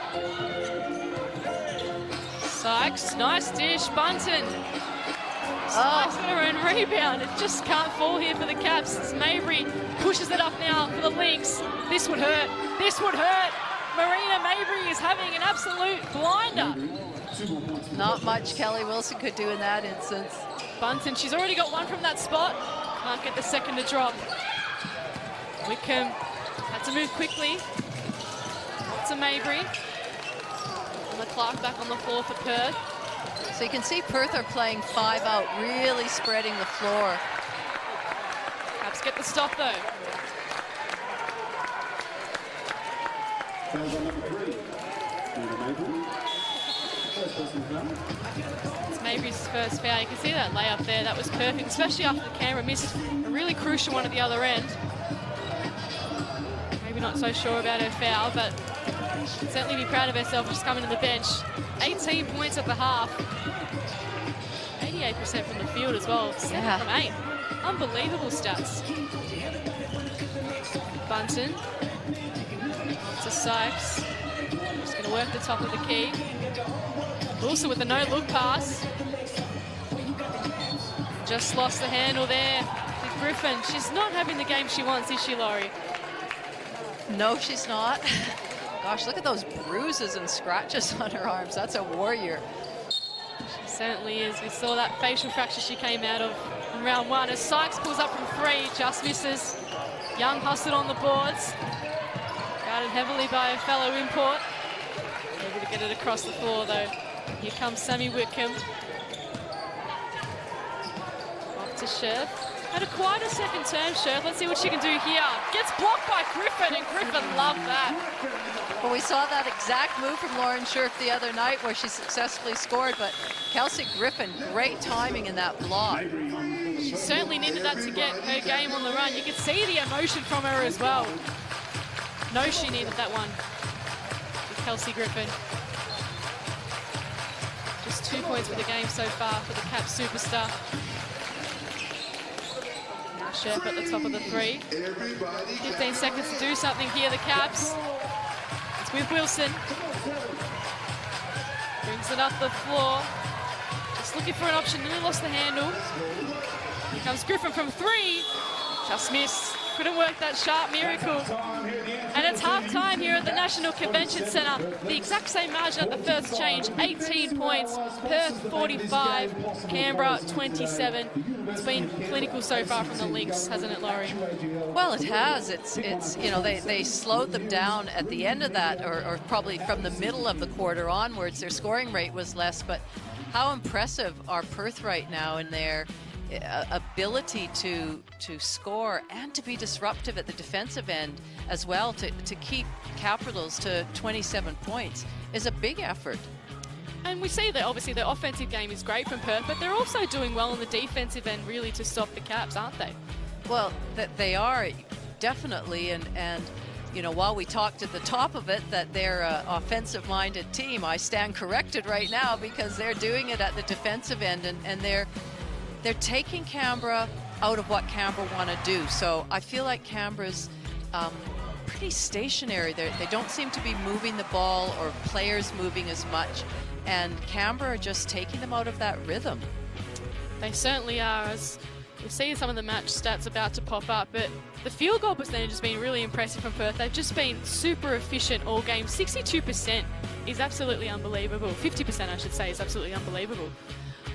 Sykes, nice dish, Bunton. Sykes got her own rebound. It just can't fall here for the Caps as Mabry pushes it up now for the Lynx. This would hurt. This would hurt. Marina Mabry is having an absolute blinder. Not much Kelly Wilson could do in that instance. Bunton, she's already got one from that spot. Can't get the second to drop. Wickham had to move quickly. To Mabry. And the Clark back on the floor for Perth. So you can see Perth are playing 5 out, really spreading the floor. Caps get the stop though. It's Mabry's first foul. You can see that layup there. That was perfect, especially after the Canberra missed a really crucial one at the other end. Maybe not so sure about her foul, but she'd certainly be proud of herself just coming to the bench. 18 points at the half. 88% from the field as well. 7 from 8. Unbelievable stats. Bunton. To Sykes. Just going to work the top of the key. Wilson with a no-look pass. Just lost the handle there. To Griffin. She's not having the game she wants, is she, Laurie? No, she's not. Gosh, look at those bruises and scratches on her arms. That's a warrior. She certainly is. We saw that facial fracture she came out of in round 1. As Sykes pulls up from 3, just misses. Young hustled on the boards. Guarded heavily by a fellow import. Able to get it across the floor though. Here comes Sammy Whitcomb. Off to Scherf. Had a quieter second term, Scherf. Let's see what she can do here. Gets blocked by Griffin, and Griffin loved that. Well, we saw that exact move from Lauren Scherf the other night where she successfully scored, but Kelsey Griffin, great timing in that block. She certainly needed that to get her game on the run. You could see the emotion from her as well. No, she needed that one. Kelsey Griffin. Just 2 points for the game so far for the Caps superstar. Now Sherp at the top of the three. 15 seconds to do something here, the Caps. It's with Wilson. Brings it up the floor. Just looking for an option, nearly lost the handle. Here comes Griffin from three. Just missed. Couldn't work that sharp miracle. And it's half-time here at the National Convention Centre. The exact same margin at the first change. 18 points, Perth 45, Canberra 27. It's been clinical so far from the Lynx, hasn't it, Laurie? Well, it has. It's you know, they slowed them down at the end of that, or probably from the middle of the quarter onwards. Their scoring rate was less, but how impressive are Perth right now in their ability to score and to be disruptive at the defensive end as well, to keep Capitals to 27 points is a big effort. And we see that obviously the offensive game is great from Perth, but they're also doing well on the defensive end really to stop the Caps, aren't they? Well, they are definitely, and you know, while we talked at the top of it that they're an offensive-minded team, I stand corrected right now because they're doing it at the defensive end, and they're taking Canberra out of what Canberra want to do. So I feel like Canberra's pretty stationary. They don't seem to be moving the ball or players moving as much. And Canberra are just taking them out of that rhythm. They certainly are, as we see some of the match stats about to pop up. But the field goal percentage has been really impressive from Perth. They've just been super efficient all game. 62% is absolutely unbelievable. 50%, I should say, is absolutely unbelievable.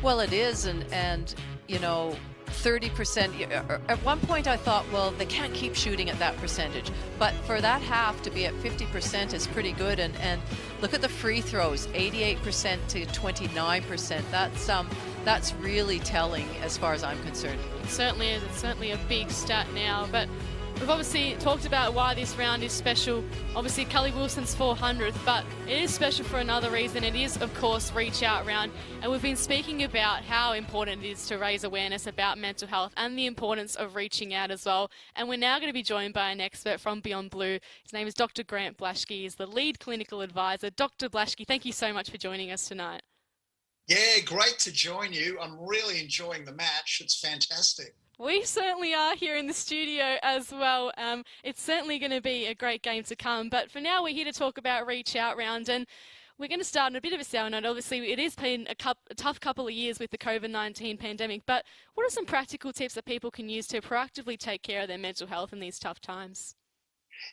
Well, it is, and you know, 30%. At one point I thought, well, they can't keep shooting at that percentage. But for that half to be at 50% is pretty good. And look at the free throws, 88% to 29%. That's really telling as far as I'm concerned. It certainly is. It's certainly a big stat now. But we've obviously talked about why this round is special. Obviously, Kelly Wilson's 400th, but it is special for another reason. It is, of course, Reach Out Round. And we've been speaking about how important it is to raise awareness about mental health and the importance of reaching out as well. And we're now going to be joined by an expert from Beyond Blue. His name is Dr. Grant Blaschke. He's the lead clinical advisor. Dr. Blaschke, thank you so much for joining us tonight. Yeah, great to join you. I'm really enjoying the match. It's fantastic. We certainly are here in the studio as well. It's certainly going to be a great game to come. But for now, we're here to talk about Reach Out Round. And we're going to start on a bit of a sour note. Obviously, it has been a tough couple of years with the COVID-19 pandemic. But what are some practical tips that people can use to proactively take care of their mental health in these tough times?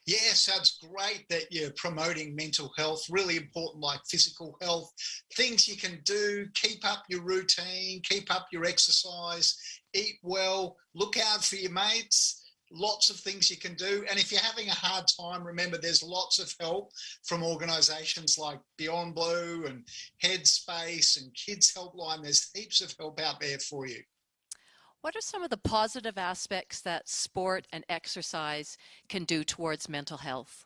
Yes, that's great that you're promoting mental health, really important, like physical health, things you can do, keep up your routine, keep up your exercise, eat well, look out for your mates, lots of things you can do. And if you're having a hard time, remember there's lots of help from organisations like Beyond Blue and Headspace and Kids Helpline. There's heaps of help out there for you. What are some of the positive aspects that sport and exercise can do towards mental health?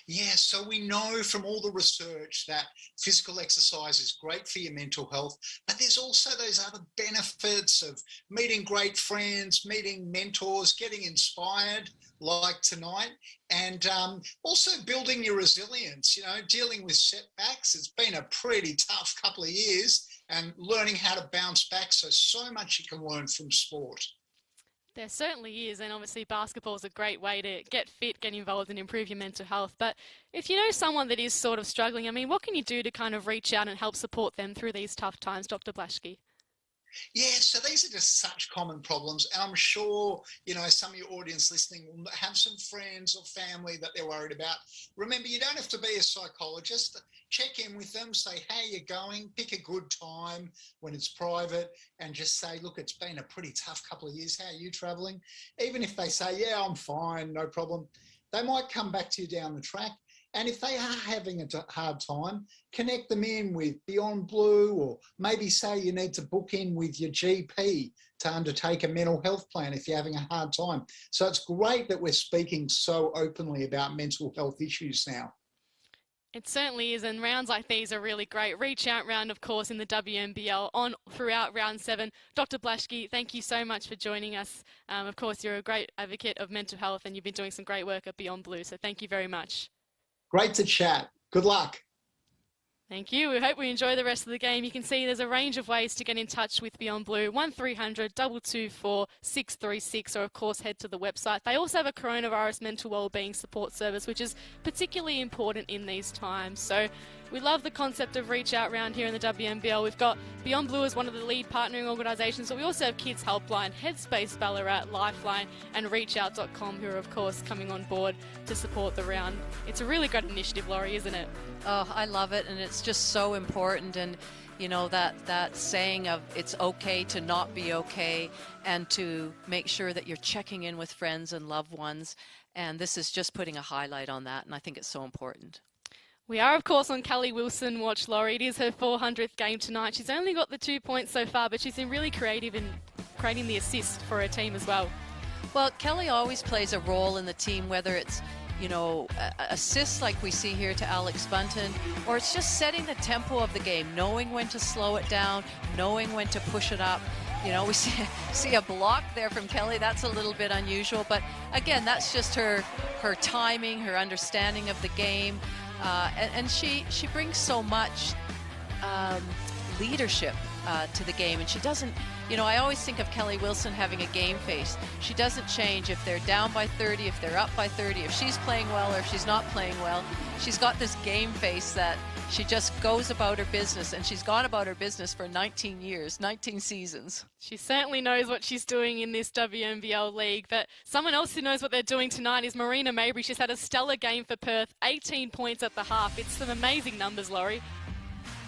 Yeah, so we know from all the research that physical exercise is great for your mental health, but there's also those other benefits of meeting great friends, meeting mentors, getting inspired like tonight, and also building your resilience, you know, dealing with setbacks. It's been a pretty tough couple of years and learning how to bounce back. So much you can learn from sport. There certainly is, and obviously basketball is a great way to get fit, get involved and improve your mental health. But if you know someone that is sort of struggling, I mean, what can you do to kind of reach out and help support them through these tough times, Dr. Blaschke? Yeah, so these are just such common problems. And I'm sure, you know, some of your audience listening will have some friends or family that they're worried about. Remember, you don't have to be a psychologist. Check in with them, say, how you going? Pick a good time when it's private and just say, look, it's been a pretty tough couple of years. How are you travelling? Even if they say, yeah, I'm fine, no problem, they might come back to you down the track. And if they are having a hard time, connect them in with Beyond Blue, or maybe say you need to book in with your GP to undertake a mental health plan if you're having a hard time. So it's great that we're speaking so openly about mental health issues now. It certainly is, and rounds like these are really great. Reach Out Round, of course, in the WNBL on throughout round 7. Dr. Blaschke, thank you so much for joining us. Of course, you're a great advocate of mental health and you've been doing some great work at Beyond Blue, so thank you very much. Great to chat. Good luck. Thank you. We hope we enjoy the rest of the game. You can see there's a range of ways to get in touch with Beyond Blue. 1300 224 636, or of course head to the website. They also have a coronavirus mental wellbeing support service, which is particularly important in these times. So we love the concept of reach out round here in the WNBL. We've got Beyond Blue as one of the lead partnering organisations, but we also have Kids Helpline, Headspace Ballarat, Lifeline and ReachOut.com, who are of course coming on board to support the round. It's a really great initiative, Laurie, isn't it? Oh, I love it, and it's just so important. And you know, that saying of it's okay to not be okay, and to make sure that you're checking in with friends and loved ones. And this is just putting a highlight on that, and I think it's so important. We are, of course, on Callie Wilson watch, Laurie. It is her 400th game tonight. She's only got the 2 points so far, but she's been really creative in creating the assist for her team as well. Well, Kelly always plays a role in the team, whether it's, you know, assists like we see here to Alex Bunton, or it's just setting the tempo of the game, knowing when to slow it down, knowing when to push it up. You know, we see a block there from Kelly. That's a little bit unusual, but again, that's just her timing, her understanding of the game. And she brings so much leadership to the game, and she doesn't, you know, I always think of Kelly Wilson having a game face. She doesn't change if they're down by 30, if they're up by 30, if she's playing well or if she's not playing well. She's got this game face that she just goes about her business, and she's gone about her business for 19 years, 19 seasons. She certainly knows what she's doing in this WNBL league, but someone else who knows what they're doing tonight is Marina Mabry. She's had a stellar game for Perth, 18 points at the half. It's some amazing numbers, Laurie.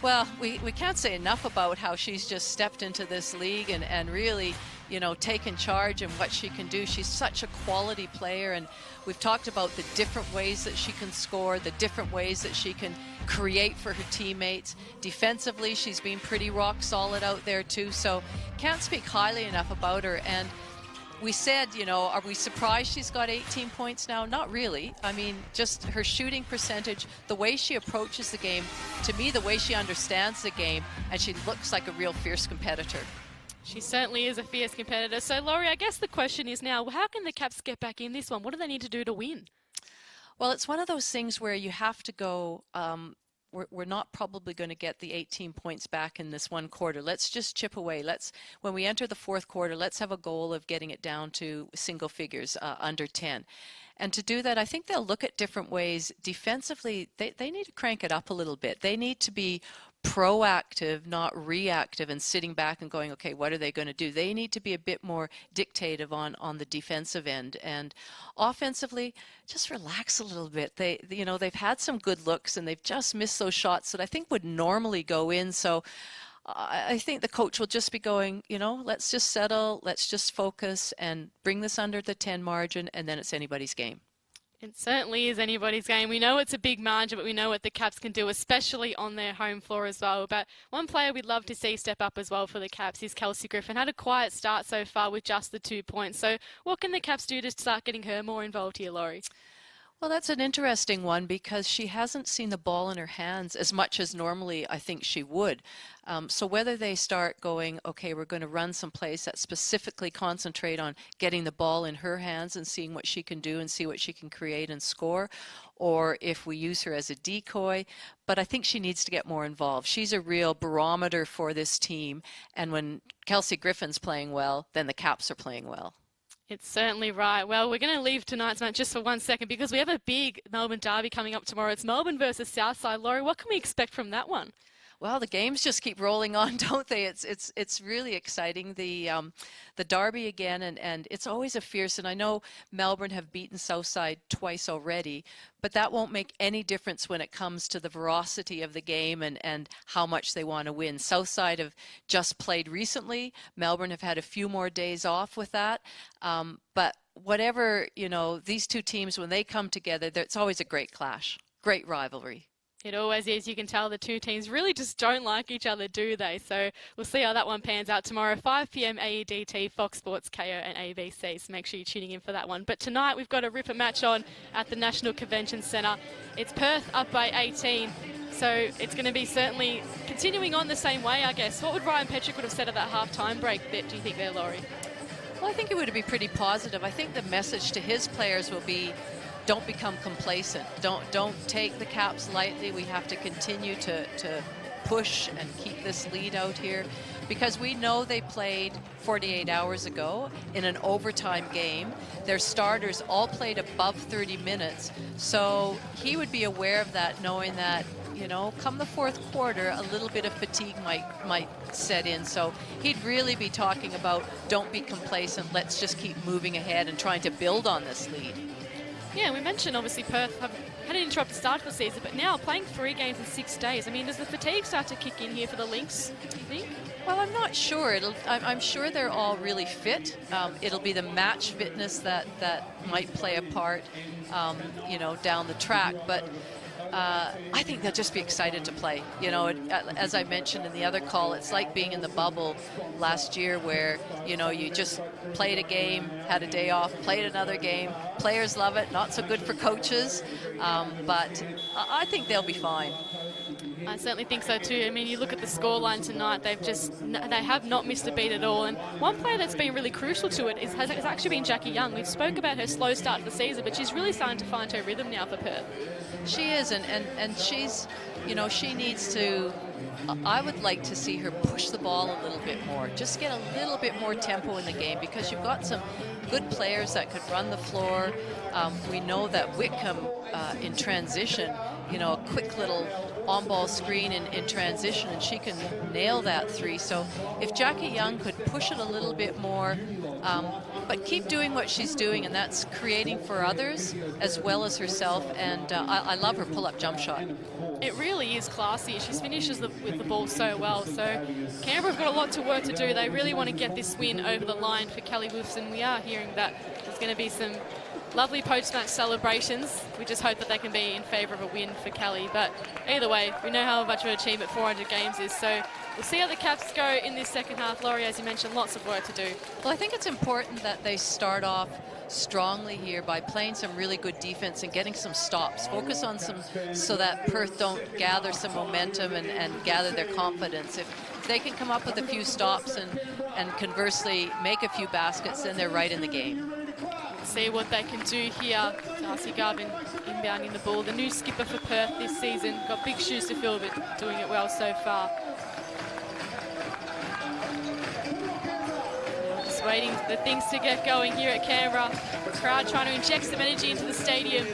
Well, we can't say enough about how she's just stepped into this league and really, you know, taken charge and what she can do. She's such a quality player, and we've talked about the different ways that she can score, the different ways that she can create for her teammates. Defensively, she's been pretty rock solid out there too, so can't speak highly enough about her. And we said, you know, are we surprised she's got 18 points now? Not really. I mean, just her shooting percentage, the way she approaches the game, to me, the way she understands the game, and she looks like a real fierce competitor. She certainly is a fierce competitor. So, Laurie, I guess the question is now, how can the Caps get back in this one? What do they need to do to win? Well, it's one of those things where you have to go, we're not probably going to get the 18 points back in this one quarter. Let's just chip away. When we enter the fourth quarter, let's have a goal of getting it down to single figures, under 10. And to do that, I think they'll look at different ways. Defensively, they need to crank it up a little bit. They need to be proactive, not reactive, and sitting back and going, okay, what are they going to do? They need to be a bit more dictative on the defensive end. And offensively, just relax a little bit. They've had some good looks, and they've just missed those shots that I think would normally go in. So I think the coach will just be going, you know, let's just settle, let's just focus and bring this under the 10 margin, and then it's anybody's game. It certainly is anybody's game. We know it's a big margin, but we know what the Caps can do, especially on their home floor as well. But one player we'd love to see step up as well for the Caps is Kelsey Griffin. Had a quiet start so far with just the 2 points. So what can the Caps do to start getting her more involved here, Laurie? Well, that's an interesting one, because she hasn't seen the ball in her hands as much as normally I think she would. So whether they start going, okay, we're going to run some plays that specifically concentrate on getting the ball in her hands and seeing what she can do and see what she can create and score, or if we use her as a decoy. But I think she needs to get more involved. She's a real barometer for this team. And when Kelsey Griffin's playing well, then the Caps are playing well. It's certainly right. Well, we're going to leave tonight's match just for 1 second, because we have a big Melbourne derby coming up tomorrow. It's Melbourne versus Southside. Laurie, what can we expect from that one? Well, the games just keep rolling on, don't they? It's really exciting. The derby again, and it's always a fierce. And I know Melbourne have beaten Southside twice already, but that won't make any difference when it comes to the veracity of the game and how much they want to win. Southside have just played recently. Melbourne have had a few more days off with that. But whatever, you know, these two teams, when they come together, it's always a great clash, great rivalry. It always is. You can tell the two teams really just don't like each other, do they? So we'll see how that one pans out tomorrow, 5 p.m. AEDT, Fox Sports, KO and ABC. So make sure you're tuning in for that one. But tonight we've got a ripper match on at the National Convention Centre. It's Perth up by 18. So it's going to be certainly continuing on the same way, I guess. What would Ryan Petrick would have said at that half-time break, do you think there, Laurie? Well, I think it would be pretty positive. I think the message to his players will be, don't become complacent. Don't take the Caps lightly. We have to continue to push and keep this lead out here, because we know they played 48 hours ago in an overtime game. Their starters all played above 30 minutes. So he would be aware of that, knowing that, you know, come the fourth quarter, a little bit of fatigue might set in. So he'd really be talking about, don't be complacent. Let's just keep moving ahead and trying to build on this lead. Yeah, we mentioned obviously Perth have had an interrupted start to the season, but now playing 3 games in 6 days. I mean, does the fatigue start to kick in here for the Lynx, do you think? Well, I'm not sure. I'm sure they're all really fit. It'll be the match fitness that might play a part, you know, down the track. But I think they'll just be excited to play. You know, as I mentioned in the other call, it's like being in the bubble last year where, you know, you just played a game, had a day off, played another game. Players love it. Not so good for coaches, but I think they'll be fine. I certainly think so too. I mean, you look at the scoreline tonight, they have not missed a beat at all. And one player that's been really crucial to it has actually been Jackie Young. We spoke about her slow start to the season, but she's really starting to find her rhythm now for Perth. She is, and she's, you know, she needs to, I would like to see her push the ball a little bit more, just get a little bit more tempo in the game, because you've got some good players that could run the floor. We know that Whitcomb in transition, you know, a quick little on-ball screen in transition, and she can nail that 3. So if Jackie Young could push it a little bit more, but keep doing what she's doing, and that's creating for others as well as herself. And I love her pull-up jump shot. It really is classy. She finishes with the ball so well. So Canberra've got a lot to work to do. They really want to get this win over the line for Kelly Wilson. We are hearing that there's going to be some lovely post-match celebrations. We just hope that they can be in favour of a win for Kelly. But either way, we know how much of an achievement 400 games is. So we'll see how the Caps go in this second half. Laurie, as you mentioned, lots of work to do. Well, I think it's important that they start off strongly here by playing some really good defense and getting some stops. Focus on some, so that Perth don't gather some momentum and gather their confidence. If they can come up with a few stops and conversely make a few baskets, then they're right in the game. See what they can do here. Darcy Garvin inbounding the ball. The new skipper for Perth this season. Got big shoes to fill, but doing it well so far. Just waiting for the things to get going here at Canberra. Crowd trying to inject some energy into the stadium.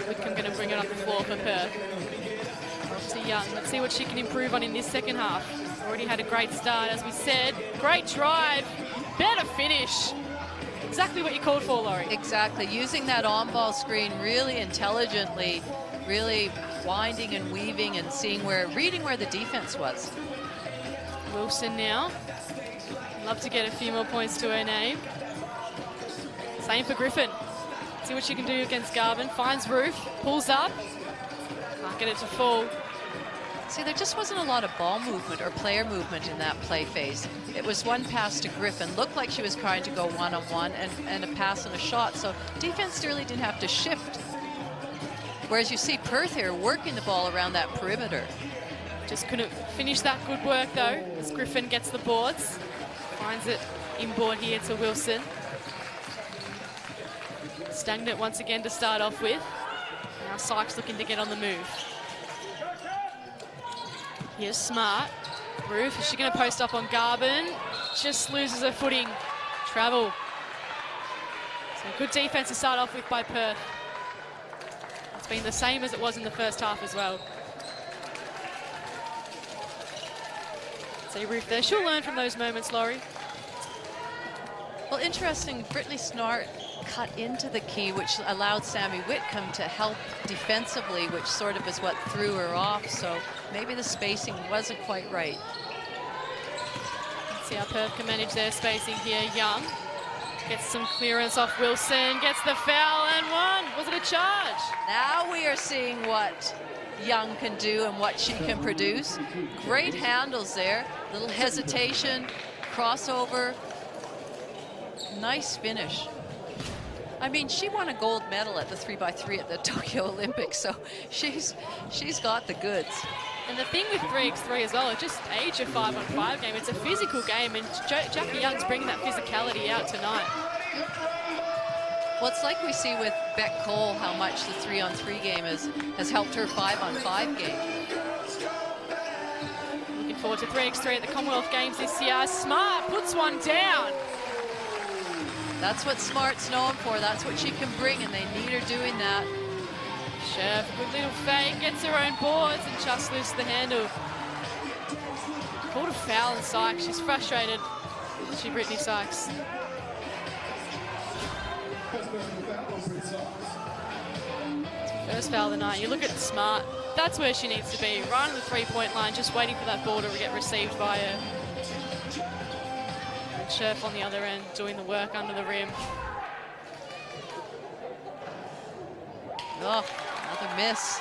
Wickham going to bring it up the floor for Perth. Off to Young. Let's see what she can improve on in this second half. Already had a great start, as we said. Great drive. Better finish. Exactly what you called for, Laurie. Exactly. Using that on-ball screen really intelligently, really winding and weaving and reading where the defense was. Wilson now. Love to get a few more points to her name. Same for Griffin. See what she can do against Garvin. Finds Roof, pulls up. Can't get it to fall. See, there just wasn't a lot of ball movement or player movement in that play phase. It was one pass to Griffin. Looked like she was trying to go one-on-one and a pass and a shot. So defense really didn't have to shift. Whereas you see Perth here working the ball around that perimeter. Just couldn't finish that good work though, as Griffin gets the boards. Finds it inboard here to Wilson. Stagnant once again to start off with. Now Sykes looking to get on the move. Here's Smart. Roof, is she going to post up on Garvin? Just loses her footing. Travel. So good defense to start off with by Perth. It's been the same as it was in the first half as well. See Roof there. She'll learn from those moments, Laurie. Well, interesting, Brittany Snart cut into the key, which allowed Sammy Whitcomb to help defensively, which sort of is what threw her off. So maybe the spacing wasn't quite right. Let's see how Perth can manage their spacing here. Young gets some clearance off Wilson, gets the foul and one. Was it a charge? Now we are seeing what Young can do and what she can produce. Great handles there. Little hesitation, crossover. Nice finish. I mean, she won a gold medal at the 3x3 at the Tokyo Olympics, so she's got the goods. And the thing with 3x3 as well, it just age a 5-on-5 game. It's a physical game, and Jackie Young's bringing that physicality out tonight. Well, it's like we see with Beck Cole, how much the 3-on-3 game has helped her 5-on-5 game. Looking forward to 3x3 at the Commonwealth Games this year. Smart puts one down. That's what Smart's known for. That's what she can bring, and they need her doing that. Scherf, good little fake, gets her own boards and just lifts the handle. Called a foul in Sykes. She's frustrated. Brittany Sykes. First foul of the night. You look at Smart. That's where she needs to be. Right on the 3-point line, just waiting for that ball to get received by her. And Scherf on the other end, doing the work under the rim. Oh, another miss.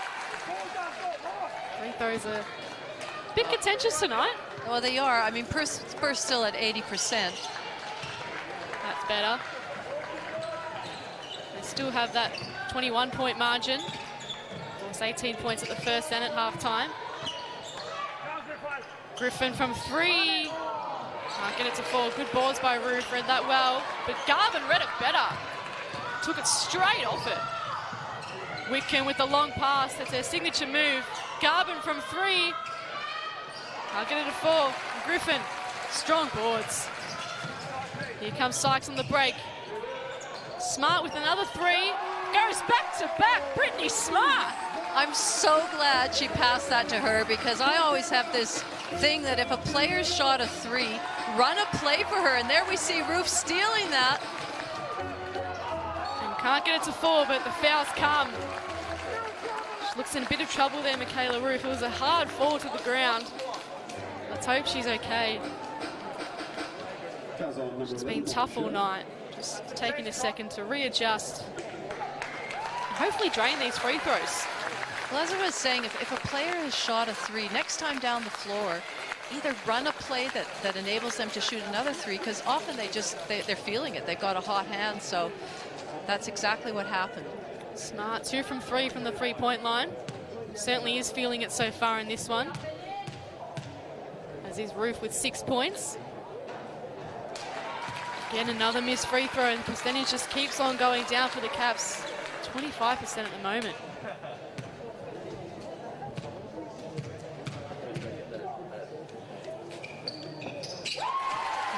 Free throws are a bit contentious tonight. Well, they are. I mean, Perth's still at 80%. That's better. They still have that 21-point margin. It's 18 points at the first and at half-time. Griffin from 3. Can't get it to fall. Good balls by Ruth. Read that well. But Garvin read it better. Took it straight off it. Wickham with the long pass. That's their signature move. Garvin from 3. Can't get it to fall. Griffin, strong boards. Here comes Sykes on the break. Smart with another 3. Goes back to back. Brittany Smart. I'm so glad she passed that to her, because I always have this thing that if a player's shot a 3, run a play for her. And there we see Ruth stealing that. And can't get it to fall, but the foul's come. She looks in a bit of trouble there, Michaela Ruth. It was a hard fall to the ground. Let's hope she's okay. She's been tough all night. Just taking a second to readjust. Hopefully drain these free throws. Well, as I was saying, if a player has shot a 3, next time down the floor, either run a play that enables them to shoot another 3, because often they're feeling it. They've got a hot hand, so that's exactly what happened. Smart, 2 from 3 from the 3-point line. Certainly is feeling it so far in this one. As is Ruth with 6 points. Again, another missed free throw, and the percentage just keeps on going down for the Caps. 25% at the moment.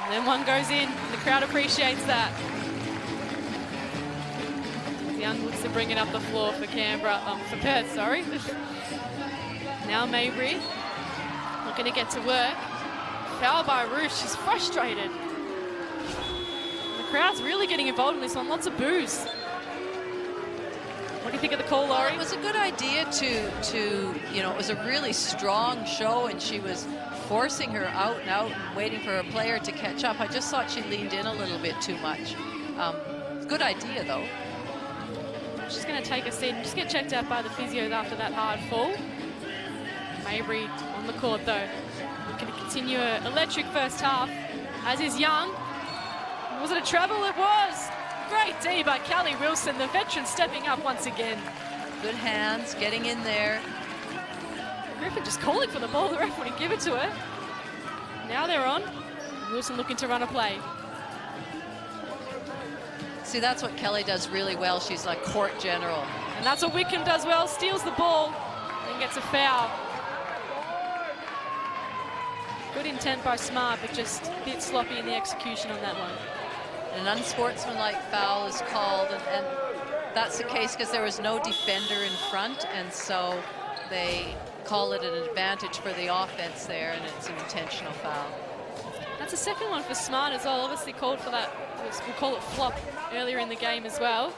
And then one goes in. The crowd appreciates that. Young looks to bring it up the floor for Canberra, for Perth, sorry. Now Mabry, not going to get to work. Foul by Ruth, she's frustrated. The crowd's really getting involved in this one, lots of boos. What do you think of the call, Laurie? Well, it was a good idea to it was a really strong show, and she was forcing her out and out and waiting for a player to catch up. I just thought she leaned in a little bit too much. Good idea, though. She's going to take a seat and just get checked out by the physios after that hard fall. Mabry on the court, though. Looking to continue an electric first half, as is Young. Was it a travel? It was. Great D by Callie Wilson, the veteran stepping up once again. Good hands, getting in there. Griffin just calling for the ball. The ref wouldn't give it to her. Now they're on. Wilson looking to run a play. See, that's what Kelly does really well. She's like court general. And that's what Wickham does well. Steals the ball and gets a foul. Good intent by Smart, but just a bit sloppy in the execution on that one. An unsportsmanlike foul is called, and that's the case because there was no defender in front, and so they call it an advantage for the offense there, and it's an intentional foul. That's a second one for Smart as well. Obviously called for that, we'll call it flop earlier in the game as well.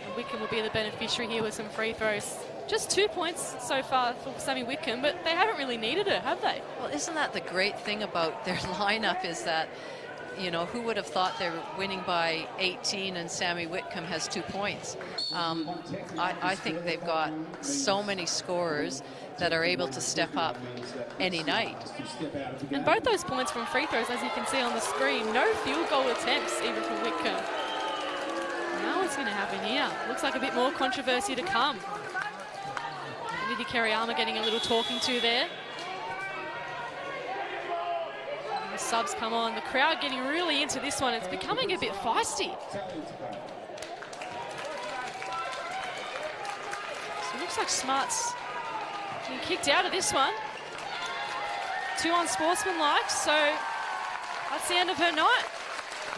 And Wickham will be the beneficiary here with some free throws. Just 2 points so far for Sammy Wickham, but they haven't really needed it, have they? Well, isn't that the great thing about their lineup, is that, who would have thought they were winning by 18 and Sammy Whitcomb has 2 points? I think they've got so many scorers that are able to step up any night. And both those points from free throws, as you can see on the screen, no field goal attempts even for Whitcomb. Now what's going to happen here? Looks like a bit more controversy to come. Kennedy Kerryama getting a little talking to there. The subs come on. The crowd getting really into this one. It's becoming a bit feisty. Looks like Smart's getting kicked out of this one. 2 unsportsmanlike, so that's the end of her night.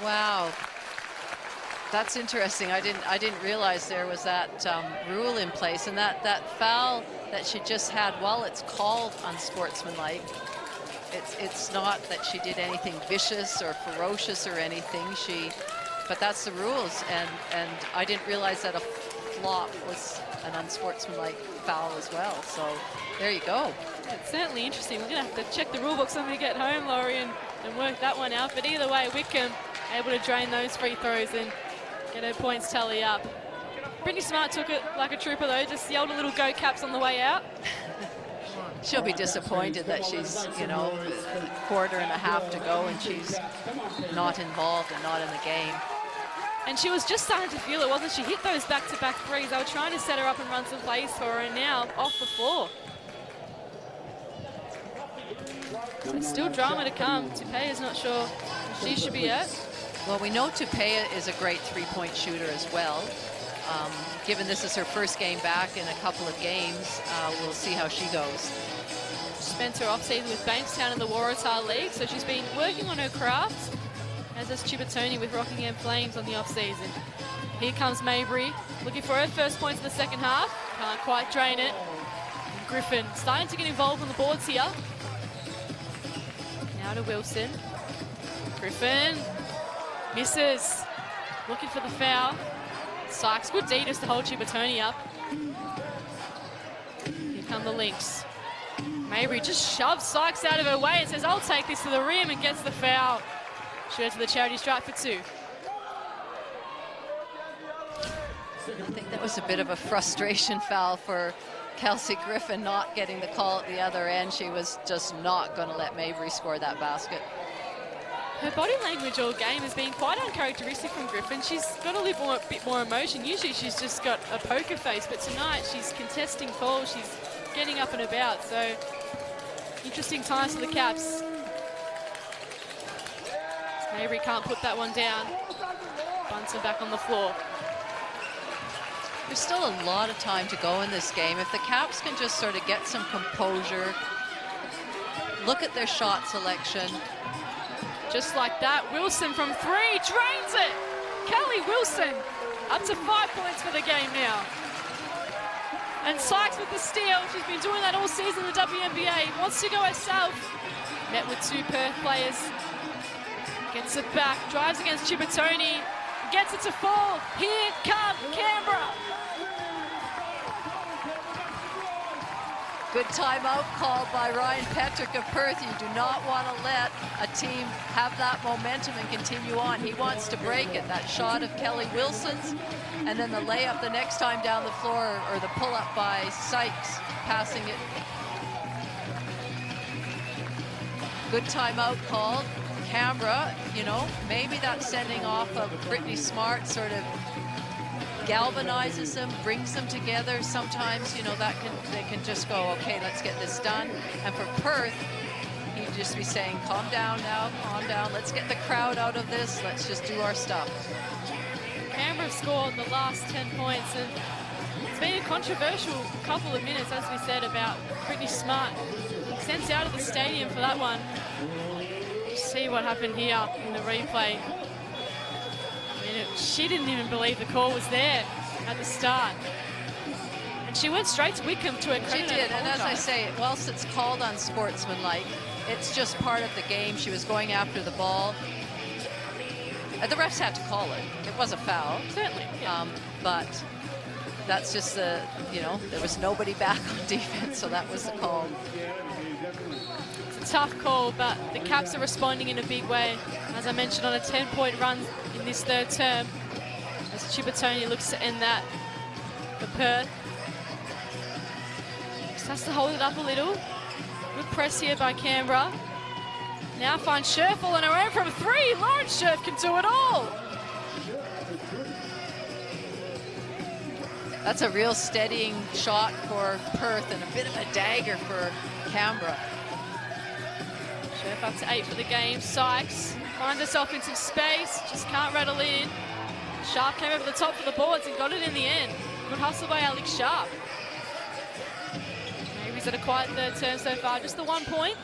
Wow. That's interesting. I didn't realize there was that rule in place, and that foul that she just had, while it's called unsportsmanlike, it's not that she did anything vicious or ferocious or anything. But that's the rules, and I didn't realize that a flop was an unsportsmanlike foul as well. So there you go. It's certainly interesting. We're going to have to check the rule books when we get home, Laurie, and work that one out. But either way, Wickham able to drain those free throws and get her points tally up. Brittany Smart took it like a trooper, though. Just yelled a little go Caps on the way out. She'll be disappointed that she's, you know, a quarter and a half to go and she's not involved and not in the game. And she was just starting to feel it, wasn't she? Hit those back-to-back threes. They were trying to set her up and run some plays for her, and now off the floor. So still drama to come. Tupea's not sure she should be at. Well, we know Tupea is a great three-point shooter as well. Given this is her first game back in a couple of games, we'll see how she goes. Spent her off-season with Bankstown in the Waratah League, so she's been working on her craft, as does Chibatoni with Rockingham Flames on the off-season. Here comes Mabry, looking for her first points in the second half. Can't quite drain it. And Griffin starting to get involved on the boards here. Now to Wilson. Griffin misses. Looking for the foul. Sykes, good D just to hold Chibatoni up. Here come the Lynx. Mabry just shoves Sykes out of her way and says, I'll take this to the rim, and gets the foul. Shoot to the charity stripe for 2. I think that was a bit of a frustration foul for Kelsey Griffin, not getting the call at the other end. She was just not going to let Mabry score that basket. Her body language all game has been quite uncharacteristic from Griffin. She's got a bit more emotion. Usually she's just got a poker face, but tonight she's contesting calls. She's getting up and about. So interesting times for the Caps. Mabry can't put that one down. Bunsen back on the floor. There's still a lot of time to go in this game. If the Caps can just sort of get some composure, look at their shot selection. Just like that, Wilson from 3, drains it! Kelly Wilson, up to 5 points for the game now. And Sykes with the steal. She's been doing that all season in the WNBA. Wants to go herself. Met with 2 Perth players. Gets it back, drives against Chibatoni, gets it to fall. Here comes Canberra. Good timeout called by Ryan Petrick of Perth. You do not want to let a team have that momentum and continue on. He wants to break it. That shot of Kelly Wilson's, and then the layup the next time down the floor, or the pull-up by Sykes, passing it. Good timeout called. Canberra, you know, maybe that sending off of Brittany Smart sort of galvanizes them, brings them together. Sometimes, you know, they can just go, okay, let's get this done. And for Perth, he'd just be saying, calm down now, calm down. Let's get the crowd out of this. Let's just do our stuff. Canberra scored the last 10 points, and it's been a controversial couple of minutes, as we said, about Brittany Smart. Sent out of the stadium for that one. See what happened here in the replay. She didn't even believe the call was there at the start. And she went straight to Wickham to her credit. She did, and as I say, whilst it's called unsportsmanlike, it's just part of the game. She was going after the ball. The refs had to call it. It was a foul. Certainly. Yeah. But that's just the, you know, there was nobody back on defense, so that was the call. It's a tough call, but the Caps are responding in a big way. As I mentioned, on a 10-point run in this third term, as Chibatoni looks to end that for Perth. Just has to hold it up a little. Good press here by Canberra. Now finds Scherfel on her own from 3. Lauren Scherf can do it all. That's a real steadying shot for Perth and a bit of a dagger for Canberra. Scherf up to 8 for the game. Sykes finds herself in some space, just can't rattle in. Sharp came over the top for the boards and got it in the end. Good hustle by Alex Sharp. had a quiet third term so far. Just the 1 point,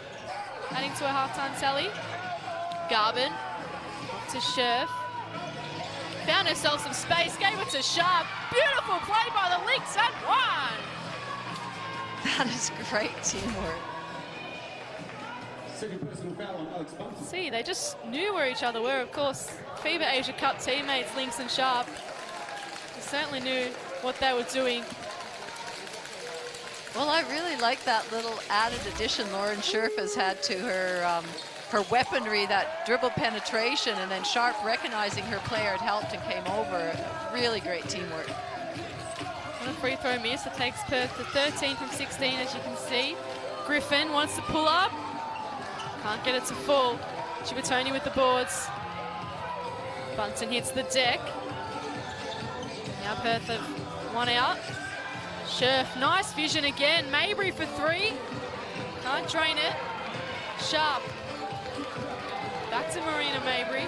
adding to her halftime tally. Garvin to Scherf. Found herself some space, gave it to Sharp. Beautiful play by the Lynx and one. That is great teamwork. See, they just knew where each other were. Of course, FIBA Asia Cup teammates, Lynx and Sharp. They certainly knew what they were doing. Well, I really like that little added addition Lauren Scherf has had to her her weaponry, that dribble penetration, and then Sharp recognizing her player had helped and came over. Really great teamwork. And a free throw miss that takes Perth to 13 from 16, as you can see. Griffin wants to pull up. Can't get it to full. Chibatoni with the boards. Bunton hits the deck. Now Perth have one out. Scherf, nice vision again. Mabry for three. Can't drain it. Sharp. Back to Marina Mabry.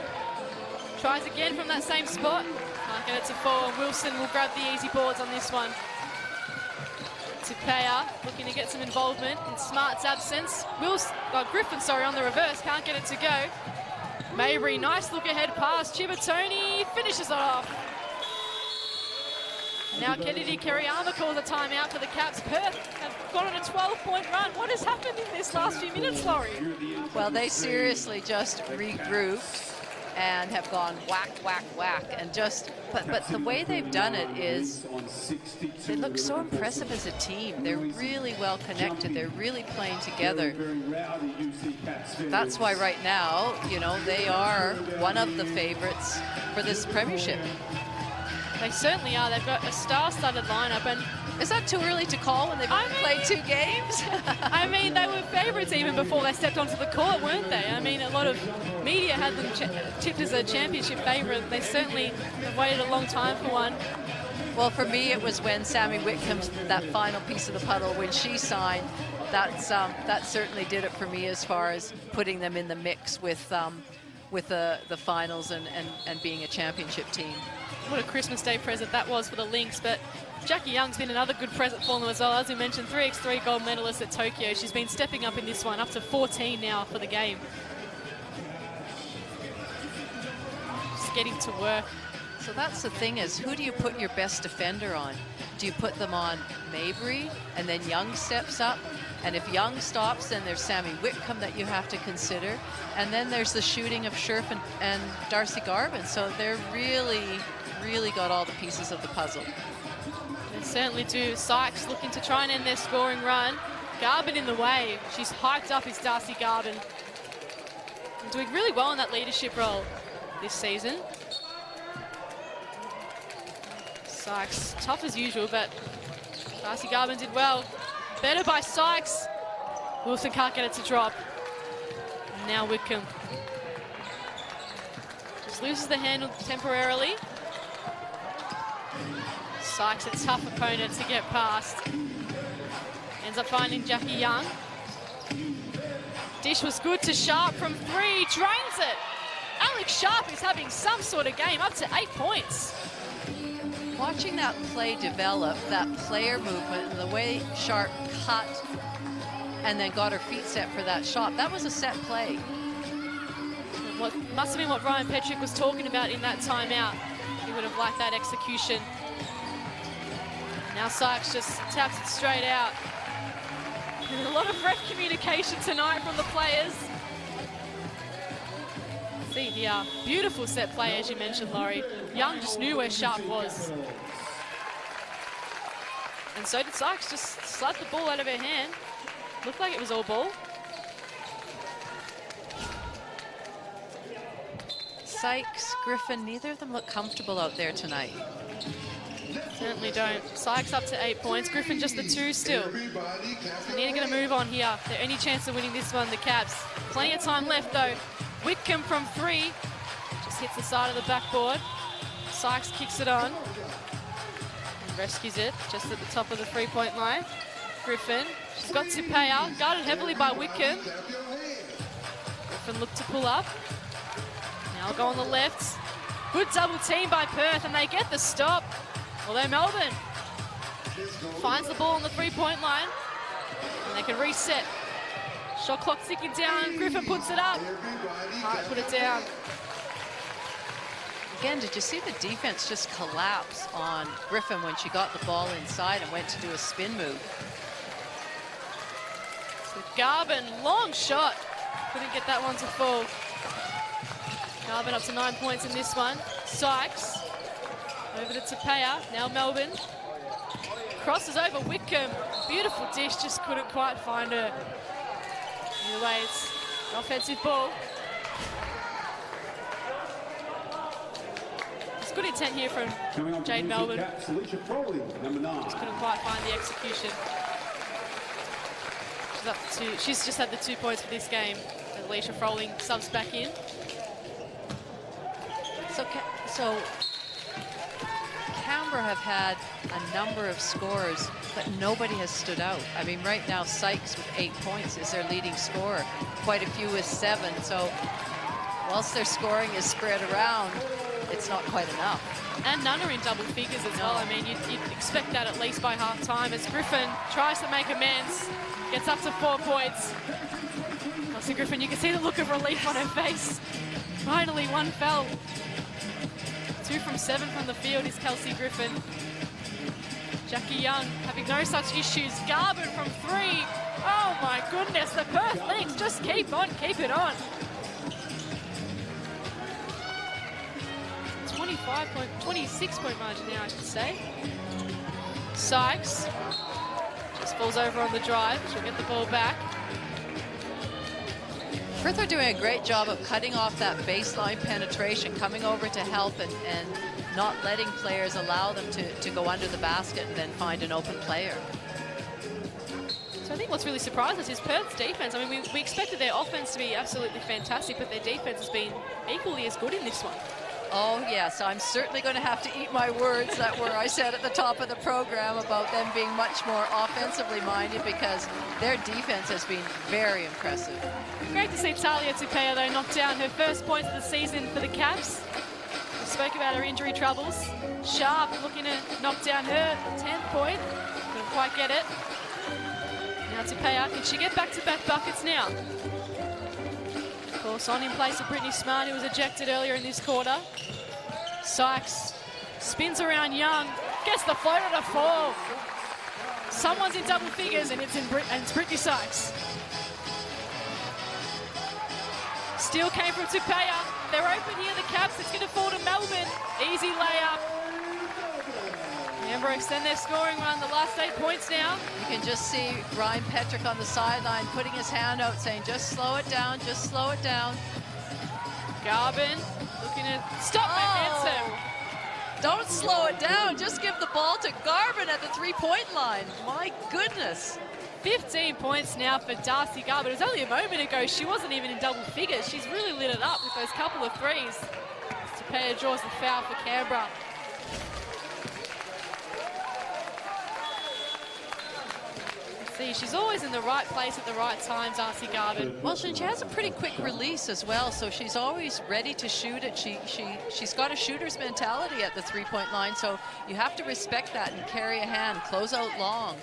Tries again from that same spot. Can't get it to fall. Wilson will grab the easy boards on this one. Tupea looking to get some involvement in Smart's absence. Griffin, on the reverse. Can't get it to go. Mabry, nice look ahead pass. Chibatoni finishes it off. Now Kennedy Kerryama calls a timeout for the Caps. Perth have gone on a 12-point run. What has happened in this last few minutes, Laurie? Well, they seriously just regrouped and have gone whack, whack, whack. And just, but the way they've done it is, they look so impressive as a team. They're really well connected. They're really playing together. That's why right now, you know, they are one of the favorites for this premiership. They certainly are. They've got a star-studded lineup, and is that too early to call when they've only played 2 games? I mean, they were favourites even before they stepped onto the court, weren't they? I mean, a lot of media had them tipped as a championship favourite. They certainly have waited a long time for one. Well, for me, it was when Sammy Whitcomb's, that final piece of the puddle, when she signed, that certainly did it for me as far as putting them in the mix with the finals and being a championship team. What a Christmas Day present that was for the Lynx, but Jackie Young's been another good present for them as well. As we mentioned, 3x3 gold medalist at Tokyo. She's been stepping up in this one, up to 14 now for the game. Just getting to work. So that's the thing, is who do you put your best defender on? Do you put them on Mabry and then Young steps up? And if Young stops, then there's Sammy Whitcomb that you have to consider. And then there's the shooting of Scherf and Darcy Garvin. So they're really got all the pieces of the puzzle. They certainly do. Sykes looking to try and end their scoring run. Garvin in the way. She's hyped up as Darcy Garvin. And doing really well in that leadership role this season. Sykes, tough as usual, but Darcy Garvin did well. Better by Sykes. Wilson can't get it to drop. And now Whitcomb just loses the handle temporarily. Sykes, a tough opponent to get past. Ends up finding Jackie Young. Dish was good to Sharp from 3, drains it. Alex Sharp is having some sort of game, up to 8 points. Watching that play develop, that player movement, and the way Sharp cut and then got her feet set for that shot, that was a set play. What must have been what Ryan Petrick was talking about in that timeout. He would have liked that execution. Now Sykes just taps it straight out. And a lot of ref communication tonight from the players. See here, beautiful set play, as you mentioned, Laurie. Young just knew where Sharp was. And so did Sykes, just slid the ball out of her hand. Looked like it was all ball. Sykes, Griffin, neither of them look comfortable out there tonight. Certainly don't. Sykes up to 8 points. Griffin just the 2 still. They need to get a move on here. Their only chance of winning this one, the Caps. Plenty of time left though. Whitcomb from 3. Just hits the side of the backboard. Sykes kicks it on. And rescues it just at the top of the 3-point line. Griffin, she's got Tupea, guarded heavily by Whitcomb. Griffin looked to pull up. Now go on the left. Good double team by Perth, and they get the stop. Although Melbourne finds the ball on the 3-point line. And they can reset. Shot clock ticking down. Griffin puts it up. Hart put it down. Again, did you see the defense just collapse on Griffin when she got the ball inside and went to do a spin move? So Garvin, long shot. Couldn't get that one to fall. Garvin up to 9 points in this one. Sykes over to Tapea. Now Melbourne. Crosses over Whitcomb. Beautiful dish, just couldn't quite find her. Either way, it's an offensive ball. It's good intent here from Jade Melbourne. Just couldn't quite find the execution. She's up to, she's just had the 2 points for this game. Alicia Froling subs back in. So Canberra have had a number of scorers, but nobody has stood out. I mean, right now, Sykes with 8 points is their leading scorer. Quite a few with 7. So whilst their scoring is spread around, it's not quite enough. And none are in double figures as well. I mean, you'd expect that at least by half time as Griffin tries to make amends, gets up to 4 points. Kelsey Griffin, you can see the look of relief on her face. Finally, one fell. 2 from 7 from the field is Kelsey Griffin. Jackie Young having no such issues. Garvin from 3. Oh my goodness, the Perth Lynx just keep it on. 26 point margin now, I should say. Sykes just falls over on the drive. She'll get the ball back. Perth are doing a great job of cutting off that baseline penetration, coming over to help and not letting players allow them to go under the basket and then find an open player. So I think what's really surprised us is Perth's defense. I mean, we expected their offense to be absolutely fantastic, but their defense has been equally as good in this one. Oh, yes, I'm certainly going to have to eat my words that were I said at the top of the program about them being much more offensively minded, because their defense has been very impressive. Great to see Talia Tapea, though, knock down her first points of the season for the Caps. We spoke about her injury troubles. Sharp looking to knock down her 10th point. Couldn't quite get it. Now Tapea, can she get back-to-back buckets now? Of course, on in place of Brittany Smart, who was ejected earlier in this quarter. Sykes spins around Young, gets the floater to fall. Someone's in double figures, and it's Brittany Sykes. Steal came from Tapea. They're open here, the Caps. It's going to fall to Melbourne. Easy layup. Canberra extend their scoring run, the last 8 points now. You can just see Ryan Petrick on the sideline putting his hand out saying, just slow it down, just slow it down. Garvin looking to stop momentum. Don't slow it down, just give the ball to Garvin at the 3-point line. My goodness. 15 points now for Darcy Garvin. It was only a moment ago, she wasn't even in double figures. She's really lit it up with those couple of threes. Tapea draws the foul for Canberra. See, she's always in the right place at the right time, Darcy Garvin. Well, she has a pretty quick release as well, so she's always ready to shoot it. She's got a shooter's mentality at the 3-point line, so you have to respect that and carry a hand, close out long.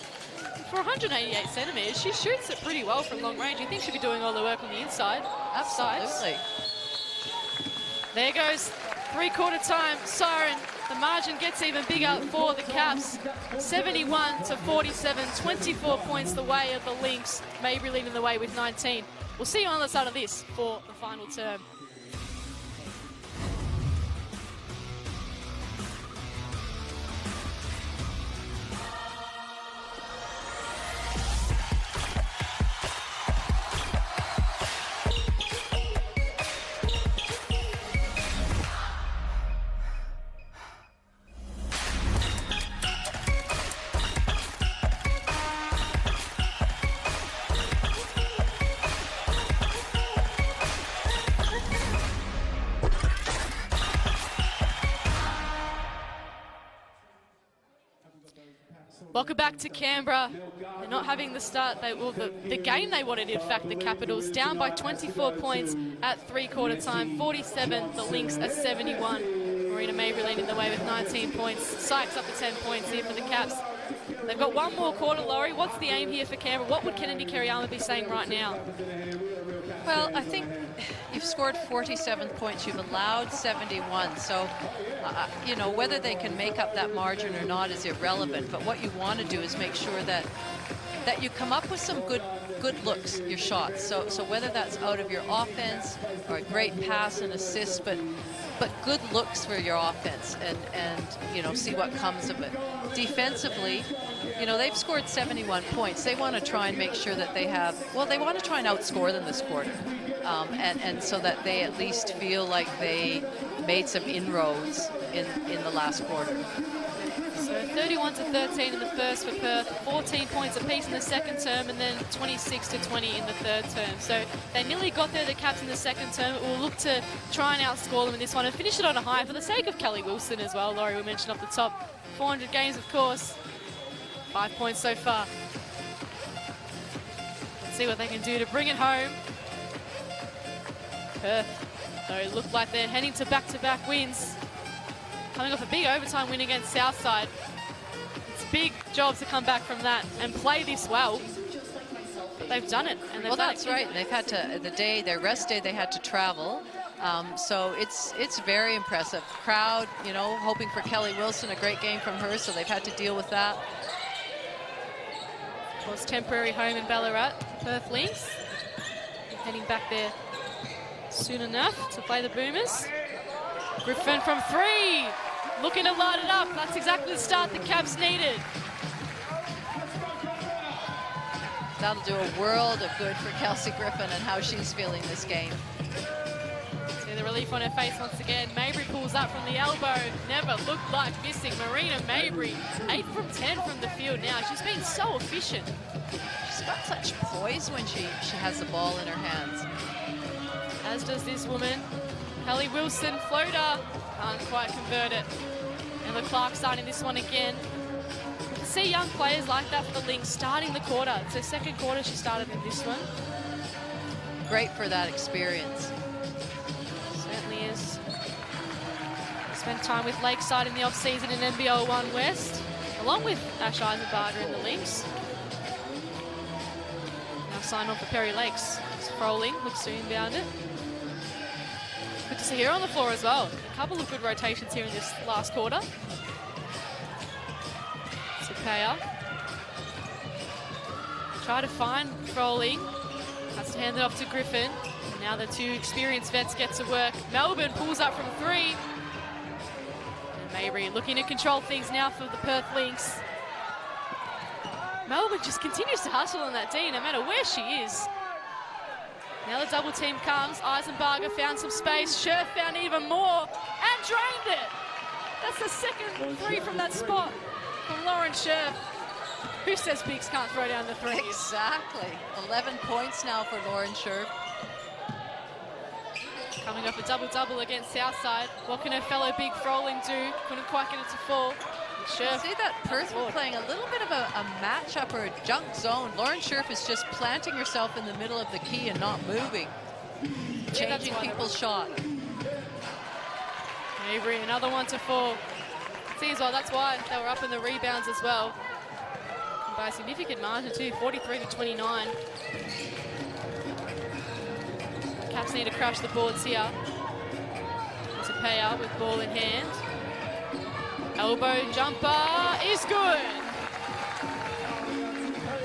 For 188 centimetres, she shoots it pretty well from long range. You think she'd be doing all the work on the inside. Absolutely. There goes three-quarter time siren. The margin gets even bigger for the Caps. 71-47, 24 points the way of the Lynx. Mabry leading the way with 19. We'll see you on the other side of this for the final term. Welcome back to Canberra. They're not having the start, the game they wanted, in fact, the Capitals. Down by 24 points at three-quarter time, 47, the Lynx at 71. Marina Mabry leading the way with 19 points. Sykes up to 10 points here for the Caps. They've got one more quarter, Laurie. What's the aim here for Canberra? What would Kennedy Kerryama be saying right now? Well, I think you've scored 47 points. You've allowed 71. So, you know, whether they can make up that margin or not is irrelevant. But what you want to do is make sure that you come up with some good looks, your shots. So whether that's out of your offense or a great pass and assist, but good looks for your offense and you know, see what comes of it. Defensively, you know, they've scored 71 points. They want to try and make sure that they have, well, they want to try and outscore them this quarter. And so that they at least feel like they made some inroads in the last quarter. So 31-13 in the first for Perth, 14 points apiece in the second term, and then 26-20 in the third term. So they nearly got there, the Caps, in the second term. We'll look to try and outscore them in this one and finish it on a high for the sake of Kelly Wilson as well. Laurie, we mentioned off the top, 400 games, of course. 5 points so far. Let's see what they can do to bring it home. Perth, though, look like they're heading to back-to-back wins. Coming off a big overtime win against Southside. It's a big job to come back from that and play this well. But they've done it. And well, that's right. They've had to, their rest day, they had to travel. So it's very impressive. Crowd, you know, hoping for Kelly Wilson, a great game from her, so they've had to deal with that. Of course, temporary home in Ballarat, Perth Lynx. Heading back there soon enough to play the Boomers. Griffin from 3, looking to light it up. That's exactly the start the Caps needed. That'll do a world of good for Kelsey Griffin and how she's feeling this game. See the relief on her face once again. Mabry pulls up from the elbow. Never looked like missing. Marina Mabry, 8 from 10 from the field now. She's been so efficient. She's got such poise when she has the ball in her hands. As does this woman. Kelly Wilson, floater, can't quite convert it. And the Clark starting this one again. To see young players like that for the Lynx starting the quarter. It's her second quarter she started in this one. Great for that experience. Certainly is. Spent time with Lakeside in the off-season in NBL 1 West, along with Ash Eisenbarger in the Lynx. Now signed on for Perry Lakes. Froling looks to inbound it. Good to see her on the floor as well. A couple of good rotations here in this last quarter. Sapaya. Try to find Froling. Has to hand it off to Griffin. And now the two experienced vets get to work. Melbourne pulls up from 3. And Mabry looking to control things now for the Perth Lynx. Melbourne just continues to hustle on that D no matter where she is. Now the double team comes. Eisenbarger found some space. Scherf found even more and drained it. That's the second 3 from that spot from Lauren Scherf. Who says Bigs can't throw down the 3s? Exactly. 11 points now for Lauren Scherf. Coming off a double-double against Southside. What can her fellow Big Froling do? Couldn't quite get it to fall. Scherf. See that Perth were playing a little bit of a matchup or a junk zone. Lauren Scherf is just planting herself in the middle of the key and not moving. Changing people's shot. Mabry, another one to fall. See as well, that's why they were up in the rebounds as well. And by a significant margin too, 43-29. Caps need to crush the boards here. There's a payout with ball in hand. Elbow jumper is good.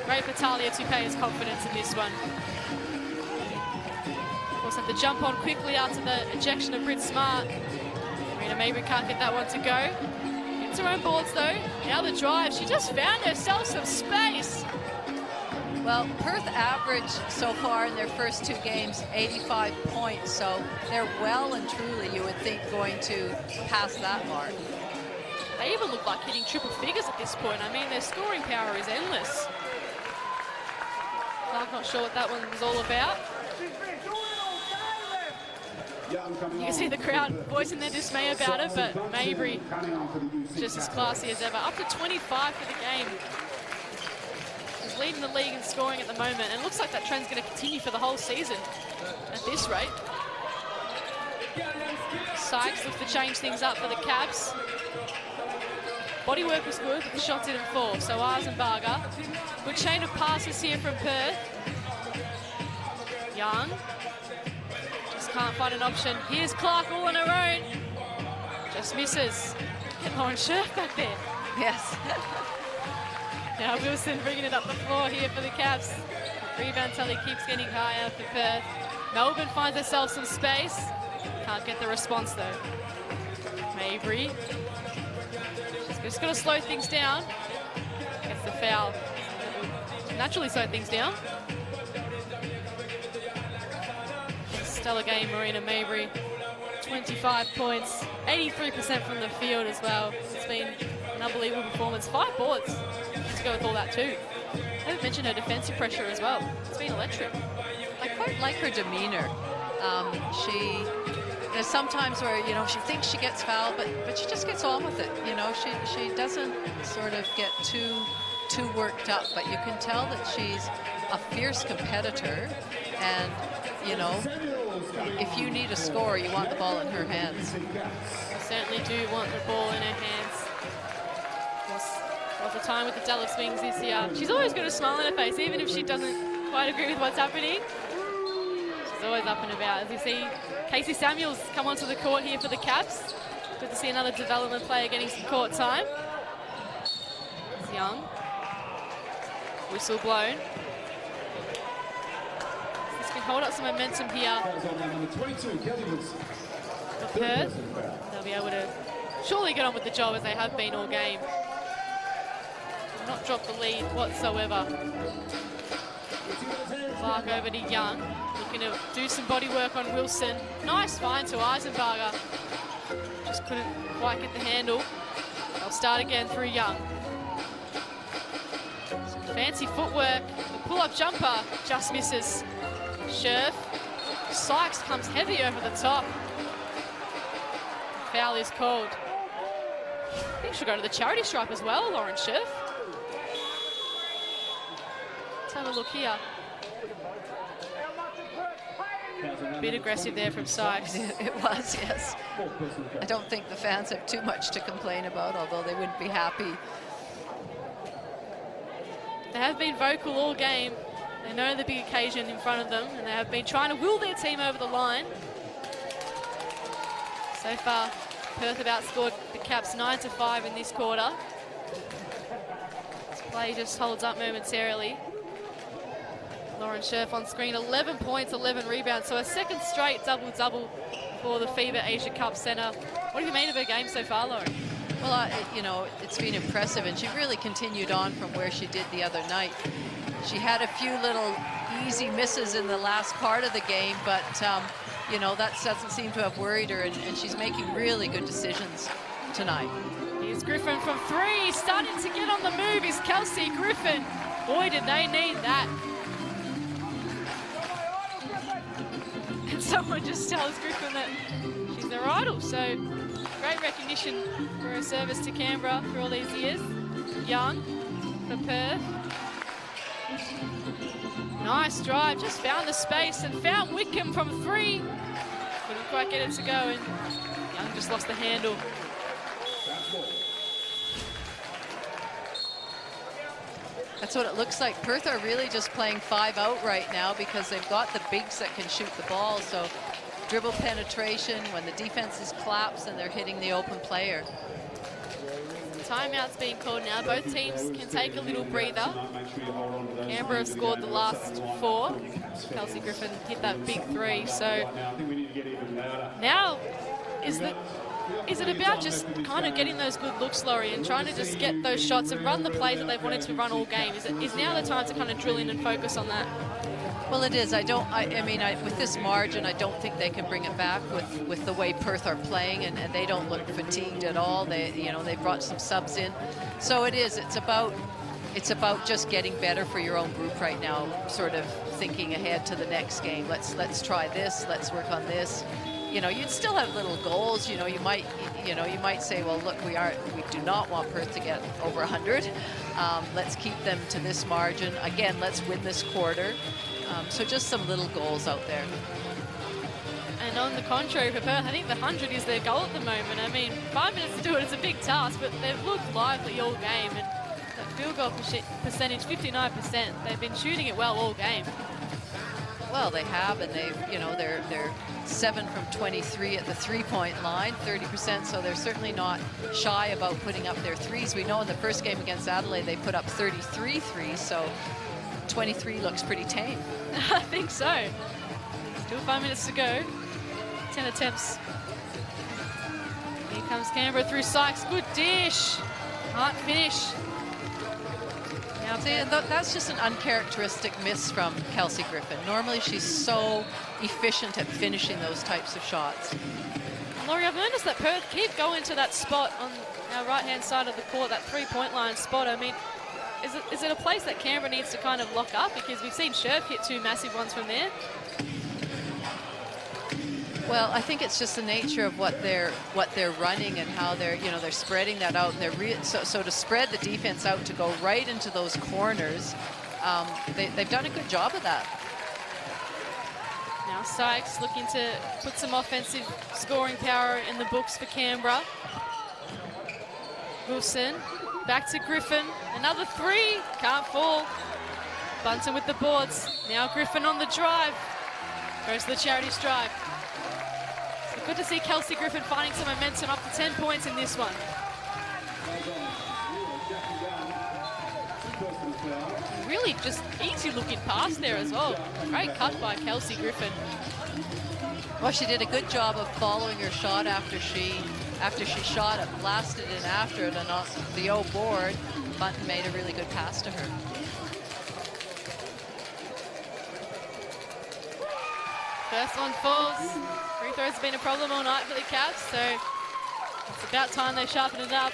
Great for Talia Tupea's confidence in this one. Of course, have to jump on quickly after the ejection of Britt Smart. Marina Mabry can't get that one to go. Gets her own boards though. Now the drive. She just found herself some space. Well, Perth average so far in their first 2 games, 85 points. So they're well and truly, you would think, going to pass that mark. They even look like hitting triple figures at this point. I mean, their scoring power is endless. I'm not sure what that one was all about. You can see the crowd voicing their dismay about it, but Mabry just as classy as ever. Up to 25 for the game. She's leading the league in scoring at the moment, and it looks like that trend's going to continue for the whole season at this rate. Sykes looks to change things up for the Caps. Body work was good, but the shot didn't fall. So Eisenbarger. Good chain of passes here from Perth. Young. Just can't find an option. Here's Clark all on her own. Just misses. Get Lauren Scherf back there. Yes. Now Wilson bringing it up the floor here for the Cavs. Rebound tally keeps getting higher for Perth. Melbourne finds herself some space. Can't get the response though. Mabry. She's just got to slow things down. Gets the foul. Naturally slow things down. Stellar game, Marina Mabry. 25 points, 83% from the field as well. It's been an unbelievable performance. 5 boards to go with all that too. I haven't mentioned her defensive pressure as well. It's been electric. I quite like her demeanor. There's sometimes where, you know, she thinks she gets fouled, but she just gets on with it. You know, she doesn't sort of get too worked up, but you can tell that she's a fierce competitor, and you know, if you need a score, you want the ball in her hands. I certainly do want the ball in her hands. Of course, all the time with the Dallas Wings this year. She's always got a smile on her face, even if she doesn't quite agree with what's happening. She's always up and about. As you see, Casey Samuels come onto the court here for the Cavs. Good to see another development player getting some court time. It's Young. Whistle blown. This can hold up some momentum here for Perth. They'll be able to surely get on with the job as they have been all game. Not drop the lead whatsoever. Clark over to Young. Looking to do some body work on Wilson. Nice find to Eisenbarger. Just couldn't quite get the handle. They'll start again through Young. Some fancy footwork. The pull-up jumper just misses. Scherf. Sykes comes heavy over the top. Foul is called. I think she'll go to the charity stripe as well, Lauren Scherf. Let's have a look here. A bit aggressive there from Sykes. It was, yes. I don't think the fans have too much to complain about, although they wouldn't be happy. They have been vocal all game. They know the big occasion in front of them, and they have been trying to will their team over the line. So far, Perth have outscored the Caps 9-5 in this quarter. This play just holds up momentarily. Lauren Scherf on screen, 11 points, 11 rebounds, so a second straight double-double for the FIBA Asia Cup Centre. What have you made of her game so far, Lauren? Well, you know, it's been impressive, and she really continued on from where she did the other night. She had a few little easy misses in the last part of the game, but, you know, that doesn't seem to have worried her, and she's making really good decisions tonight. Here's Griffin from three, starting to get on the move is Kelsey Griffin. Boy, did they need that. And someone just tells Griffin that she's their idol, so great recognition for her service to Canberra for all these years. Young for Perth. Nice drive, just found the space and found Wickham from three. Couldn't quite get it to go, and Young just lost the handle. That's what it looks like. Perth are really just playing 5 out right now because they've got the bigs that can shoot the ball. So dribble penetration when the defenses collapse and they're hitting the open player. Timeout's being called now. Both teams can take a little breather. Canberra have scored the last 4. Kelsey Griffin hit that big 3. So now is it about just kind of getting those good looks, Laurie, and trying to just get those shots and run the plays that they've wanted to run all game? Is now the time to kind of drill in and focus on that? Well, it is. I mean, with this margin, I don't think they can bring it back with the way Perth are playing, and they don't look fatigued at all. They brought some subs in, so it is. It's about just getting better for your own group right now. Sort of thinking ahead to the next game. Let's try this. Let's work on this. You know, you'd still have little goals. You know, you might say, well, look, we do not want Perth to get over 100. Let's keep them to this margin. Again, let's win this quarter. So just some little goals out there. And on the contrary for Perth, I think the 100 is their goal at the moment. I mean, 5 minutes to do it is a big task, but they've looked lively all game. And that field goal percentage, 59%. They've been shooting it well all game. Well, they have, and they've, you know, they're 7 from 23 at the three-point line, 30%, so they're certainly not shy about putting up their threes. We know in the first game against Adelaide, they put up 33 threes, so 23 looks pretty tame. I think so. Still 5 minutes to go. 10 attempts. Here comes Canberra through Sykes. Good dish. Can't finish. Now, see, that's just an uncharacteristic miss from Kelsey Griffin. Normally, she's so efficient at finishing those types of shots. Laurie, I've noticed that Perth keep going to that spot on our right-hand side of the court, that three-point line spot. I mean, is it a place that Canberra needs to kind of lock up? Because we've seen Scherf hit 2 massive ones from there. Well, I think it's just the nature of what they're running and how they're spreading that out. And so to spread the defense out to go right into those corners, they've done a good job of that. Now Sykes looking to put some offensive scoring power in the books for Canberra. Wilson back to Griffin. Another 3, can't fall. Bunton with the boards. Now Griffin on the drive. Goes to the charity stripe. Good to see Kelsey Griffin finding some momentum, up to 10 points in this one. Really just easy looking pass there as well. Great cut by Kelsey Griffin. Well, she did a good job of following her shot after she shot it, blasted in after it, and on the O board, Bunton made a really good pass to her. First one falls. Free throws have been a problem all night for the Cavs, so it's about time they sharpen it up.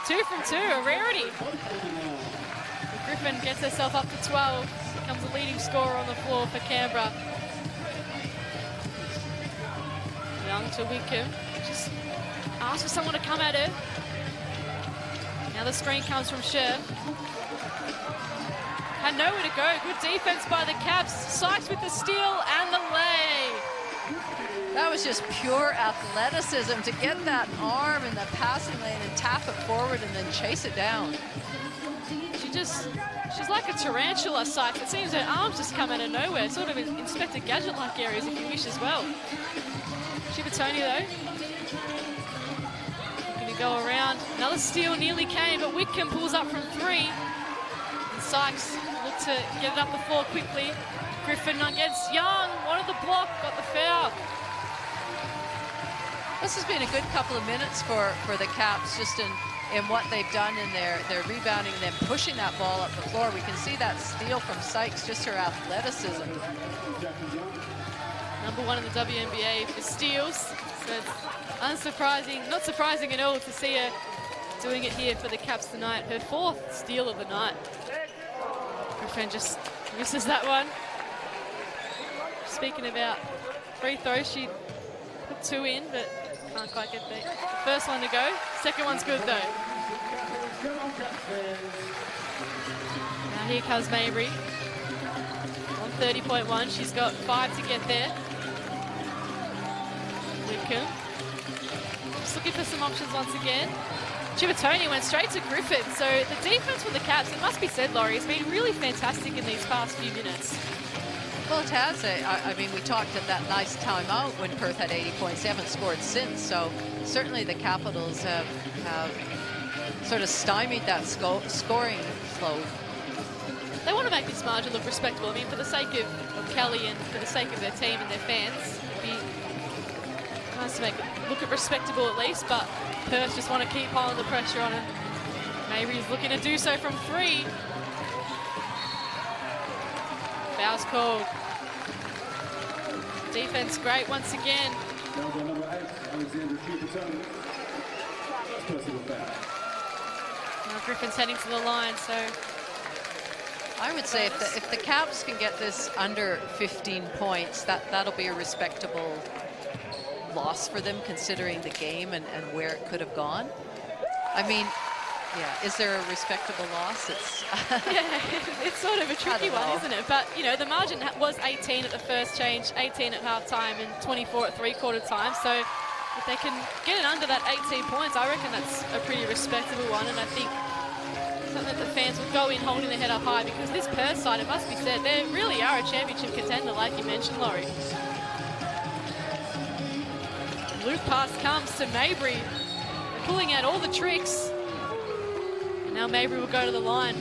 2 from 2, a rarity. Griffin gets herself up to 12, becomes a leading scorer on the floor for Canberra. Young to Wickham, just asks for someone to come at her. Now the screen comes from Scherf. Had nowhere to go. Good defense by the Cavs. Sykes with the steal and the lay. That was just pure athleticism to get that arm in the passing lane and tap it forward and then chase it down. She's like a tarantula, Sykes. It seems her arms just come out of nowhere. Sort of Inspector Gadget-like areas if you wish as well. Shibatoni though. Going to go around. Another steal nearly came, but Wickham pulls up from 3. And Sykes looked to get it up the floor quickly. Griffin against Young, wanted the block, got the foul. This has been a good couple of minutes for the Caps, just in what they've done in their rebounding and then pushing that ball up the floor. We can see that steal from Sykes, just her athleticism. Number 1 in the WNBA for steals. So it's unsurprising, not surprising at all to see her doing it here for the Caps tonight. Her 4th steal of the night. Griffin just misses that one. Speaking about free throws, she put 2 in, but can't quite get the first one to go. Second one's good though. Now here comes Mabry on 30.1. She's got 5 to get there. Wickham just looking for some options once again. Shibatoni went straight to Griffin. So the defense for the Cavs, it must be said, Laurie, has been really fantastic in these past few minutes. Well, it has. I mean, we talked at that nice timeout when Perth had 80 points. They haven't scored since, so certainly the Capitals have sort of stymied that scoring flow. They want to make this margin look respectable. I mean, for the sake of Kelly and for the sake of their team and their fans, it'd be nice to make it look respectable at least, but Perth just want to keep piling the pressure on him. Mabry's looking to do so from 3. Foul's called. Defense great once again. Now Griffin's heading to the line, so I would say if the Caps can get this under 15 points, that'll be a respectable loss for them considering the game and where it could have gone. I mean, Yeah, is there a respectable loss? It's Yeah, it's sort of a tricky one, isn't it? But, you know, the margin was 18 at the first change, 18 at half-time, and 24 at three-quarter time. So if they can get it under that 18 points, I reckon that's a pretty respectable one. And I think something that the fans will go in holding their head up high, because this Perth side, it must be said, they really are a championship contender, like you mentioned, Laurie. Loop pass comes to Mabry. They're pulling out all the tricks. Now Mabry will go to the line.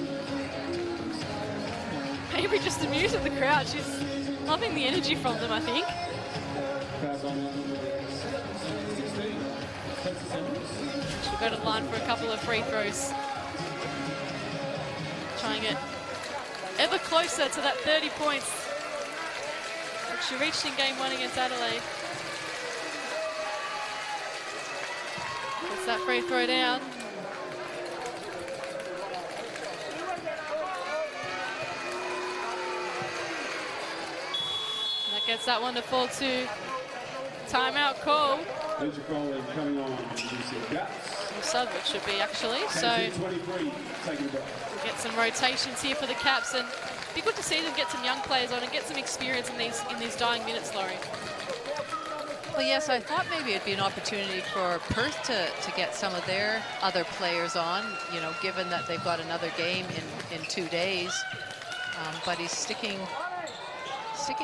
Mabry just amused at the crowd. She's loving the energy from them, I think. She'll go to the line for a couple of free throws. Try and get ever closer to that 30 points that she reached in game 1 against Adelaide. Gets that free throw down. Gets that one to fall to timeout call. Sub it should be, actually. So we'll get some rotations here for the Caps, and it'd be good to see them get some young players on and get some experience in these dying minutes, Laurie. Well, yes, I thought maybe it'd be an opportunity for Perth to get some of their other players on, you know, given that they've got another game in 2 days. But he's sticking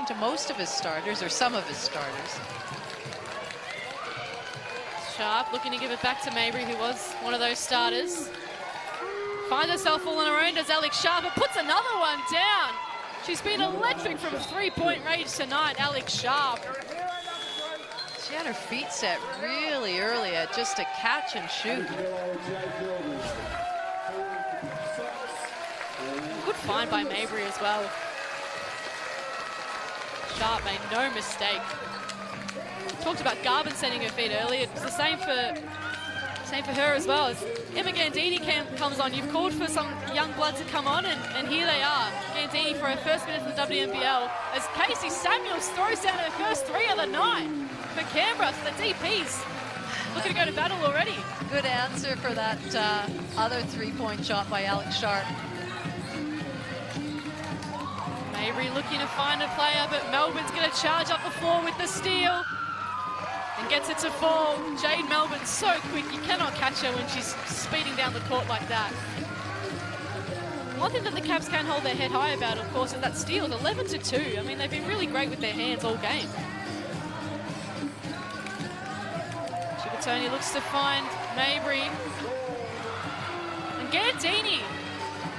to most of his starters, or some of his starters. Sharp looking to give it back to Mabry, who was one of those starters. Finds herself all on her own, does Alex Sharp, and puts another one down. She's been electric from three-point range tonight, Alex Sharp. She had her feet set really early at just a catch and shoot. Good find by Mabry as well. Sharp made no mistake. Talked about Garvin setting her feet earlier. It's the same for her as well. As Emma Gandini comes on, you've called for some young blood to come on, and here they are. Gandini for her first minute in the WNBL, as Casey Samuels throws down her first three of the night for Canberra. So the DP's looking to go to battle already. Good answer for that other three-point shot by Alex Sharp. Mabry looking to find a player, but Melbourne's going to charge up the floor with the steal and gets it to fall. Jade Melbourne so quick, you cannot catch her when she's speeding down the court like that. One thing that the Caps can hold their head high about, of course, is that steal, 11-2. I mean, they've been really great with their hands all game. Tony looks to find Mabry. And Gandini,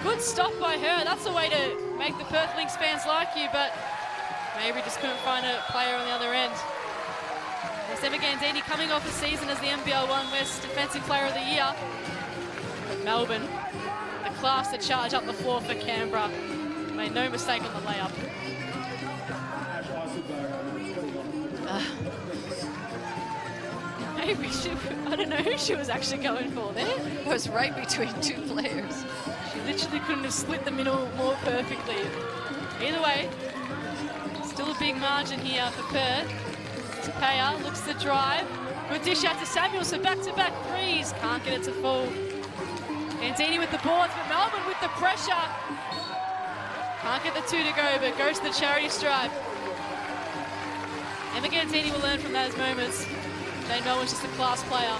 good stop by her. That's a way to make the Perth Lynx fans like you, but Mabry just couldn't find a player on the other end. There's Emma Gandini coming off a season as the NBL 1 West Defensive Player of the Year. But Melbourne, the class to charge up the floor for Canberra. Made no mistake on the layup. Maybe I don't know who she was actually going for there. It was right between two players. She literally couldn't have split the middle more perfectly. Either way, still a big margin here for Perth. Tapea looks to drive. Good dish out to Samuels for back-to-back threes. Can't get it to fall. Gandini with the boards, but Melbourne with the pressure. Can't get the two to go, but goes to the charity stripe. Emma Gandini will learn from those moments. Jade Melbourne's just a class player.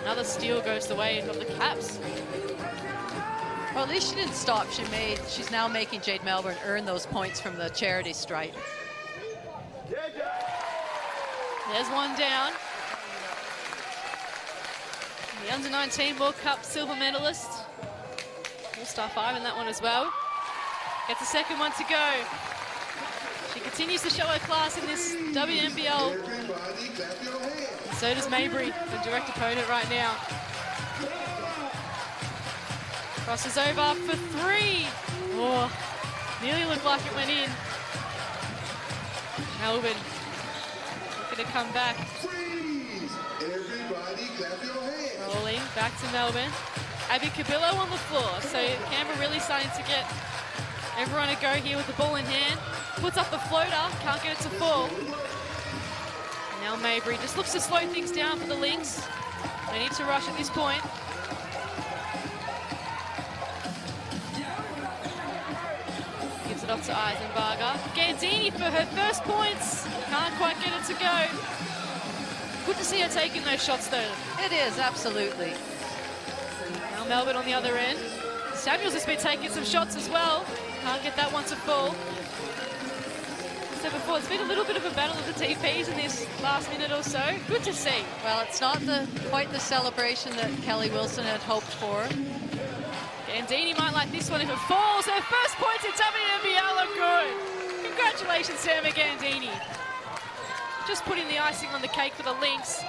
Another steal goes the way of the Caps. Well, at least she didn't stop. She's now making Jade Melbourne earn those points from the charity stripe. There's one down. The Under-19 World Cup silver medalist. All-Star 5 in that one as well. Gets a second one to go. She continues to show her class in this WNBL. And so does Mabry, the direct opponent right now. Crosses over for three. Oh, nearly looked like it went in. Melbourne looking to come back. Rolling back to Melbourne. Abby Cabillo on the floor. So Canberra really starting to get everyone a go here with the ball in hand. Puts up the floater, can't get it to fall. Now Mabry just looks to slow things down for the Lynx. They need to rush at this point. Gives it off to Eisenbarger. Gandini for her first points. Can't quite get it to go. Good to see her taking those shots, though. It is, absolutely. Now Melbourne on the other end. Samuels has been taking some shots as well. Can't get that one to fall. So before, it's been a little bit of a battle of the TPs in this last minute or so. Good to see. Well, it's not quite the celebration that Kelly Wilson had hoped for. Gandini might like this one if it falls. Her first points in WNBL are good. Congratulations, Sam Gandini. Just putting the icing on the cake for the Lynx.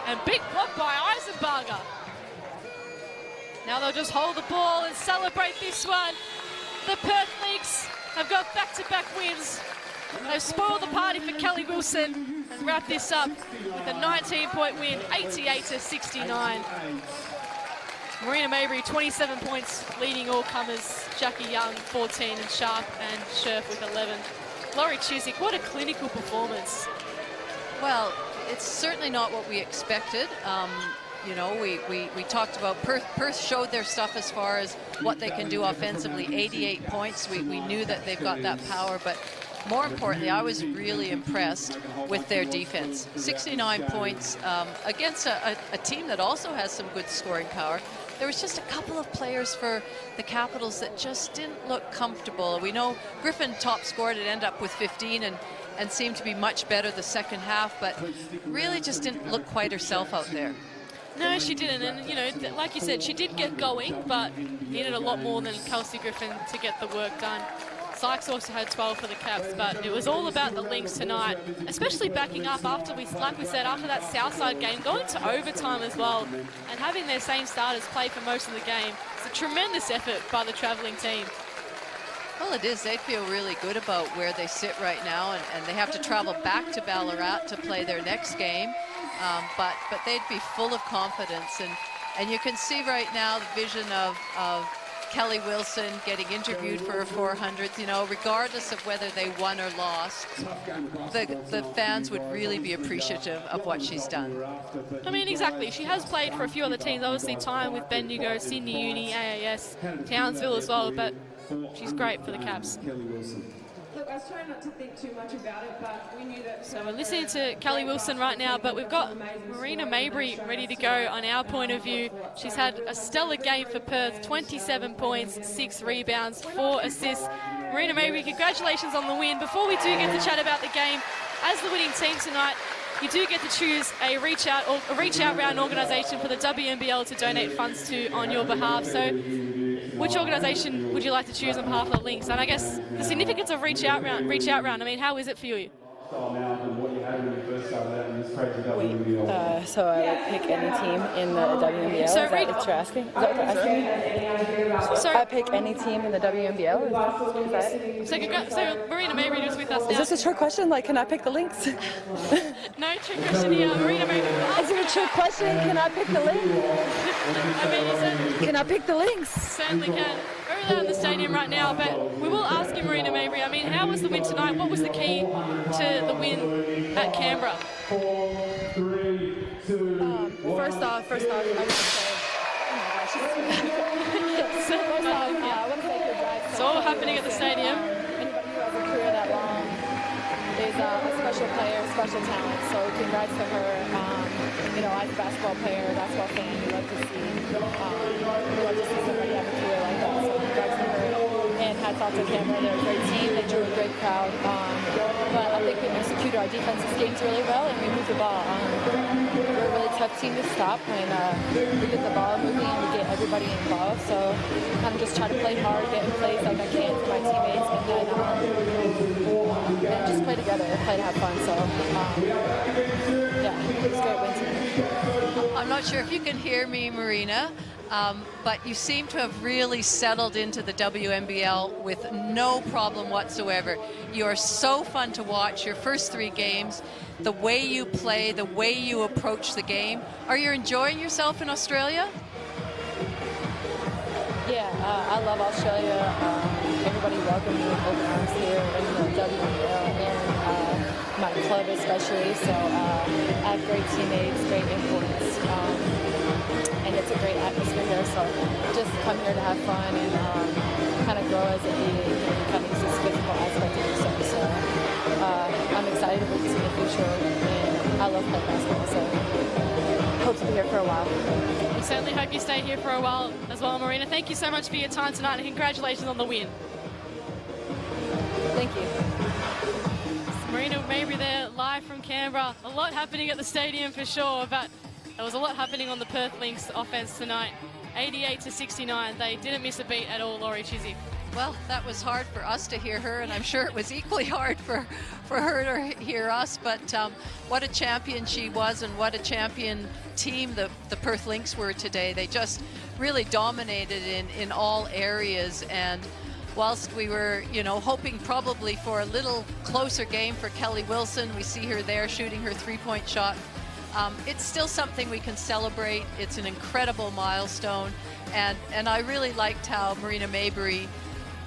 And big block by Eisenbarger. Now they'll just hold the ball and celebrate this one. The Perth Lynx have got back-to-back wins. They've spoiled the party for Kelly Wilson and wrapped this up with a 19-point win, 88-69. Marina Mabry, 27 points, leading all comers. Jackie Young, 14, and Sharp and Scherf with 11. Laurie Chiswick, what a clinical performance. Well, it's certainly not what we expected. You know, we talked about Perth showed their stuff as far as what they can do offensively. 88 points. We knew that they've got that power, but more importantly, I was really impressed with their defense. 69 points against a team that also has some good scoring power. There was just a couple of players for the Capitals that just didn't look comfortable. We know Griffin top scored and ended up with 15 and seemed to be much better the second half, but really just didn't look quite herself out there. No, she didn't, and you know, like you said, she did get going, but needed a lot more than Kelsey Griffin to get the work done. Sykes also had 12 for the Caps, but it was all about the Lynx tonight, especially backing up after like we said, after that Southside game, going to overtime as well, and having their same starters play for most of the game. It's a tremendous effort by the travelling team. Well, it is. They feel really good about where they sit right now, and they have to travel back to Ballarat to play their next game. But they'd be full of confidence, and you can see right now the vision of Kelly Wilson getting interviewed for her 400th. You know, regardless of whether they won or lost, the fans would really be appreciative of what she's done. I mean, exactly. She has played for a few other teams, obviously time with Bendigo, Sydney Uni, AAS, Townsville as well, but she's great for the Caps. Look, I was trying not to think too much about it, but we knew that... So we're listening to Kelly Wilson right now, but we've got Marina Mabry ready to go on our point of view. She's had a stellar game for Perth, 27 points, 6 rebounds, 4 assists. Marina Mabry, congratulations on the win. Before we do get to chat about the game, as the winning team tonight, you do get to choose a reach out round organisation for the WNBL to donate funds to on your behalf. So which organisation would you like to choose on behalf of the Lynx? And I guess the significance of reach out round, I mean, how is it for you? So I would pick any team in the WNBL. So is that what you're asking? Is that what you're asking? Sorry. I pick any team in the WNBL. So Marina Mabry was with us now. Is this a trick question? Like, can I pick the Lynx? No trick question here. Marina Mabry. Is it a trick question? Can I pick the Lynx? I mean, you said can I pick the Lynx? Certainly can. We're really out in the stadium right now, but we will ask you, Marina Mabry. I mean, how was the win tonight? What was the key to the win at Canberra? 3, 2, first off, I would say, oh my gosh, I want to say good drive. It's all happening at the stadium. Anybody who has a career that long is a special player, special talent. So congrats to her. You know, as a basketball player, basketball fan, you love to see somebody have a career like that. So congrats to her. And hats off to Canberra. They're a great team. They drew a great crowd. But I think we executed our defensive schemes really well, and we moved the ball. We're a really tough team to stop when we get the ball moving and we get everybody involved. So kind of just try to play hard, get in plays like I can for my teammates, and just play together and play to have fun. So yeah, it was a great win tonight. I'm not sure if you can hear me, Marina, but you seem to have really settled into the WNBL with no problem whatsoever. You are so fun to watch. Your first 3 games, the way you play, the way you approach the game. Are you enjoying yourself in Australia? Yeah, I love Australia. Everybody welcomed me with open arms here in the WNBL, and my club especially. So I have great teammates, great influence, and it's a great atmosphere here. So just come here to have fun and kind of grow as a being and kind of use this physical aspect to do so. So I'm excited about this in the future, and I love playing basketball. So hope to be here for a while. We certainly hope you stay here for a while as well, Marina. Thank you so much for your time tonight, and congratulations on the win. Thank you. Marina Mabry there, live from Canberra. A lot happening at the stadium for sure, but there was a lot happening on the Perth Lynx offense tonight. 88-69. They didn't miss a beat at all, Laurie Chiswick. Well, that was hard for us to hear her, and I'm sure it was equally hard for her to hear us. But what a champion she was, and what a champion team the Perth Lynx were today. They just really dominated in all areas. And whilst we were, hoping probably for a little closer game for Kelly Wilson, we see her there shooting her three-point shot. It's still something we can celebrate. It's an incredible milestone. And I really liked how Marina Mabry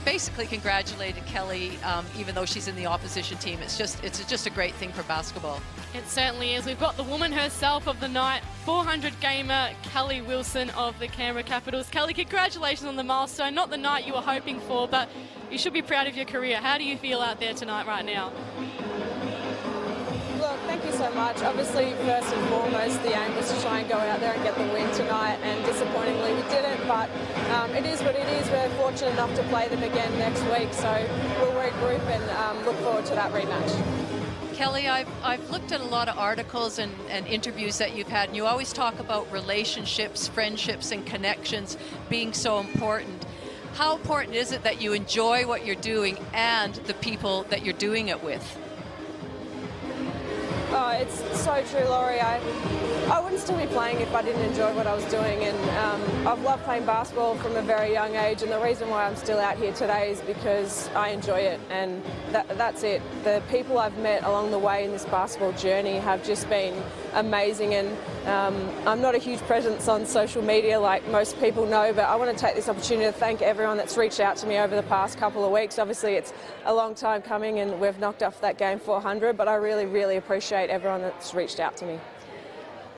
basically congratulated Kelly, even though she's in the opposition team. It's just a great thing for basketball. It certainly is. We've got the woman herself of the night, 400 gamer Kelly Wilson of the Canberra Capitals. Kelly, congratulations on the milestone. Not the night you were hoping for, but you should be proud of your career. How do you feel out there tonight right now? Look, thank you so much. Obviously, first and foremost, the aim was to try and go out there and get the win tonight, and disappointingly we didn't, but it is what it is. We're fortunate enough to play them again next week, so we'll regroup and look forward to that rematch. Kelly, I've looked at a lot of articles and interviews that you've had, and you always talk about relationships, friendships, and connections being so important. How important is it that you enjoy what you're doing and the people that you're doing it with? Oh, it's so true, Laurie. I wouldn't still be playing if I didn't enjoy what I was doing, and I've loved playing basketball from a very young age, and the reason why I'm still out here today is because I enjoy it, and that's it. The people I've met along the way in this basketball journey have just been amazing, and I'm not a huge presence on social media like most people know, but I want to take this opportunity to thank everyone that's reached out to me over the past couple of weeks. Obviously, it's a long time coming, and we've knocked off that game 400, but I really, really appreciate everyone that's reached out to me.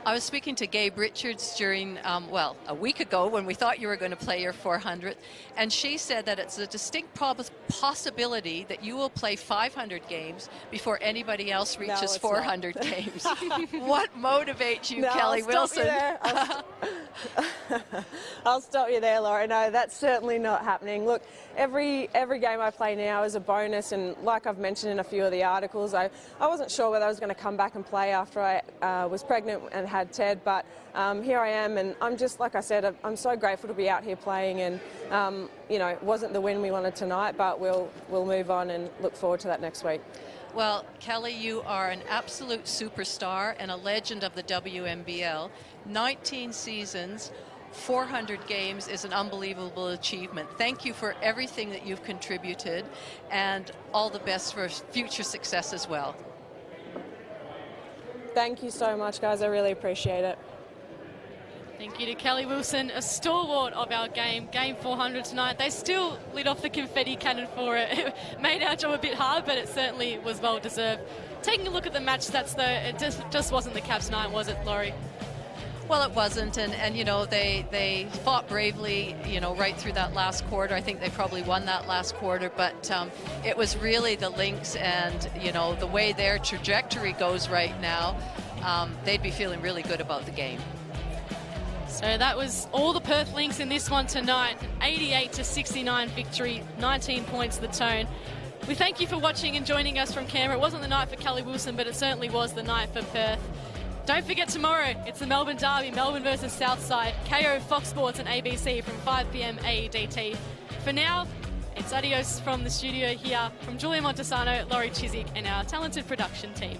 I was speaking to Gabe Richards during, a week ago when we thought you were going to play your 400th, and she said that it's a distinct possibility that you will play 500 games before anybody else reaches 400 games. What motivates you, Kelly Wilson? I'll stop you there, Laura. No, that's certainly not happening. Look, every game I play now is a bonus, and like I've mentioned in a few of the articles, I wasn't sure whether I was going to come back and play after I was pregnant and had Ted, but here I am, and I'm just, like I said, I'm so grateful to be out here playing, and it wasn't the win we wanted tonight, but we'll move on and look forward to that next week. Well, Kelly, you are an absolute superstar and a legend of the WNBL. 19 seasons, 400 games is an unbelievable achievement. Thank you for everything that you've contributed, and all the best for future success as well. Thank you so much, guys. I really appreciate it. Thank you to Kelly Wilson, a stalwart of our game 400 tonight. They still lit off the confetti cannon for it. It made our job a bit hard, but it certainly was well deserved. Taking a look at the match stats, though, it just wasn't the Caps' night, was it, Laurie? Well, it wasn't, and they fought bravely, right through that last quarter. I think they probably won that last quarter, but it was really the Lynx, and the way their trajectory goes right now, they'd be feeling really good about the game. So that was all the Perth Lynx in this one tonight. 88-69 victory, 19 points the tone. We thank you for watching and joining us from Canberra. It wasn't the night for Kelly Wilson, but it certainly was the night for Perth. Don't forget tomorrow, it's the Melbourne Derby, Melbourne versus Southside. KO, Fox Sports and ABC from 5 p.m. AEDT. For now, it's adios from the studio here from Julia Montesano, Laurie Chiswick and our talented production team.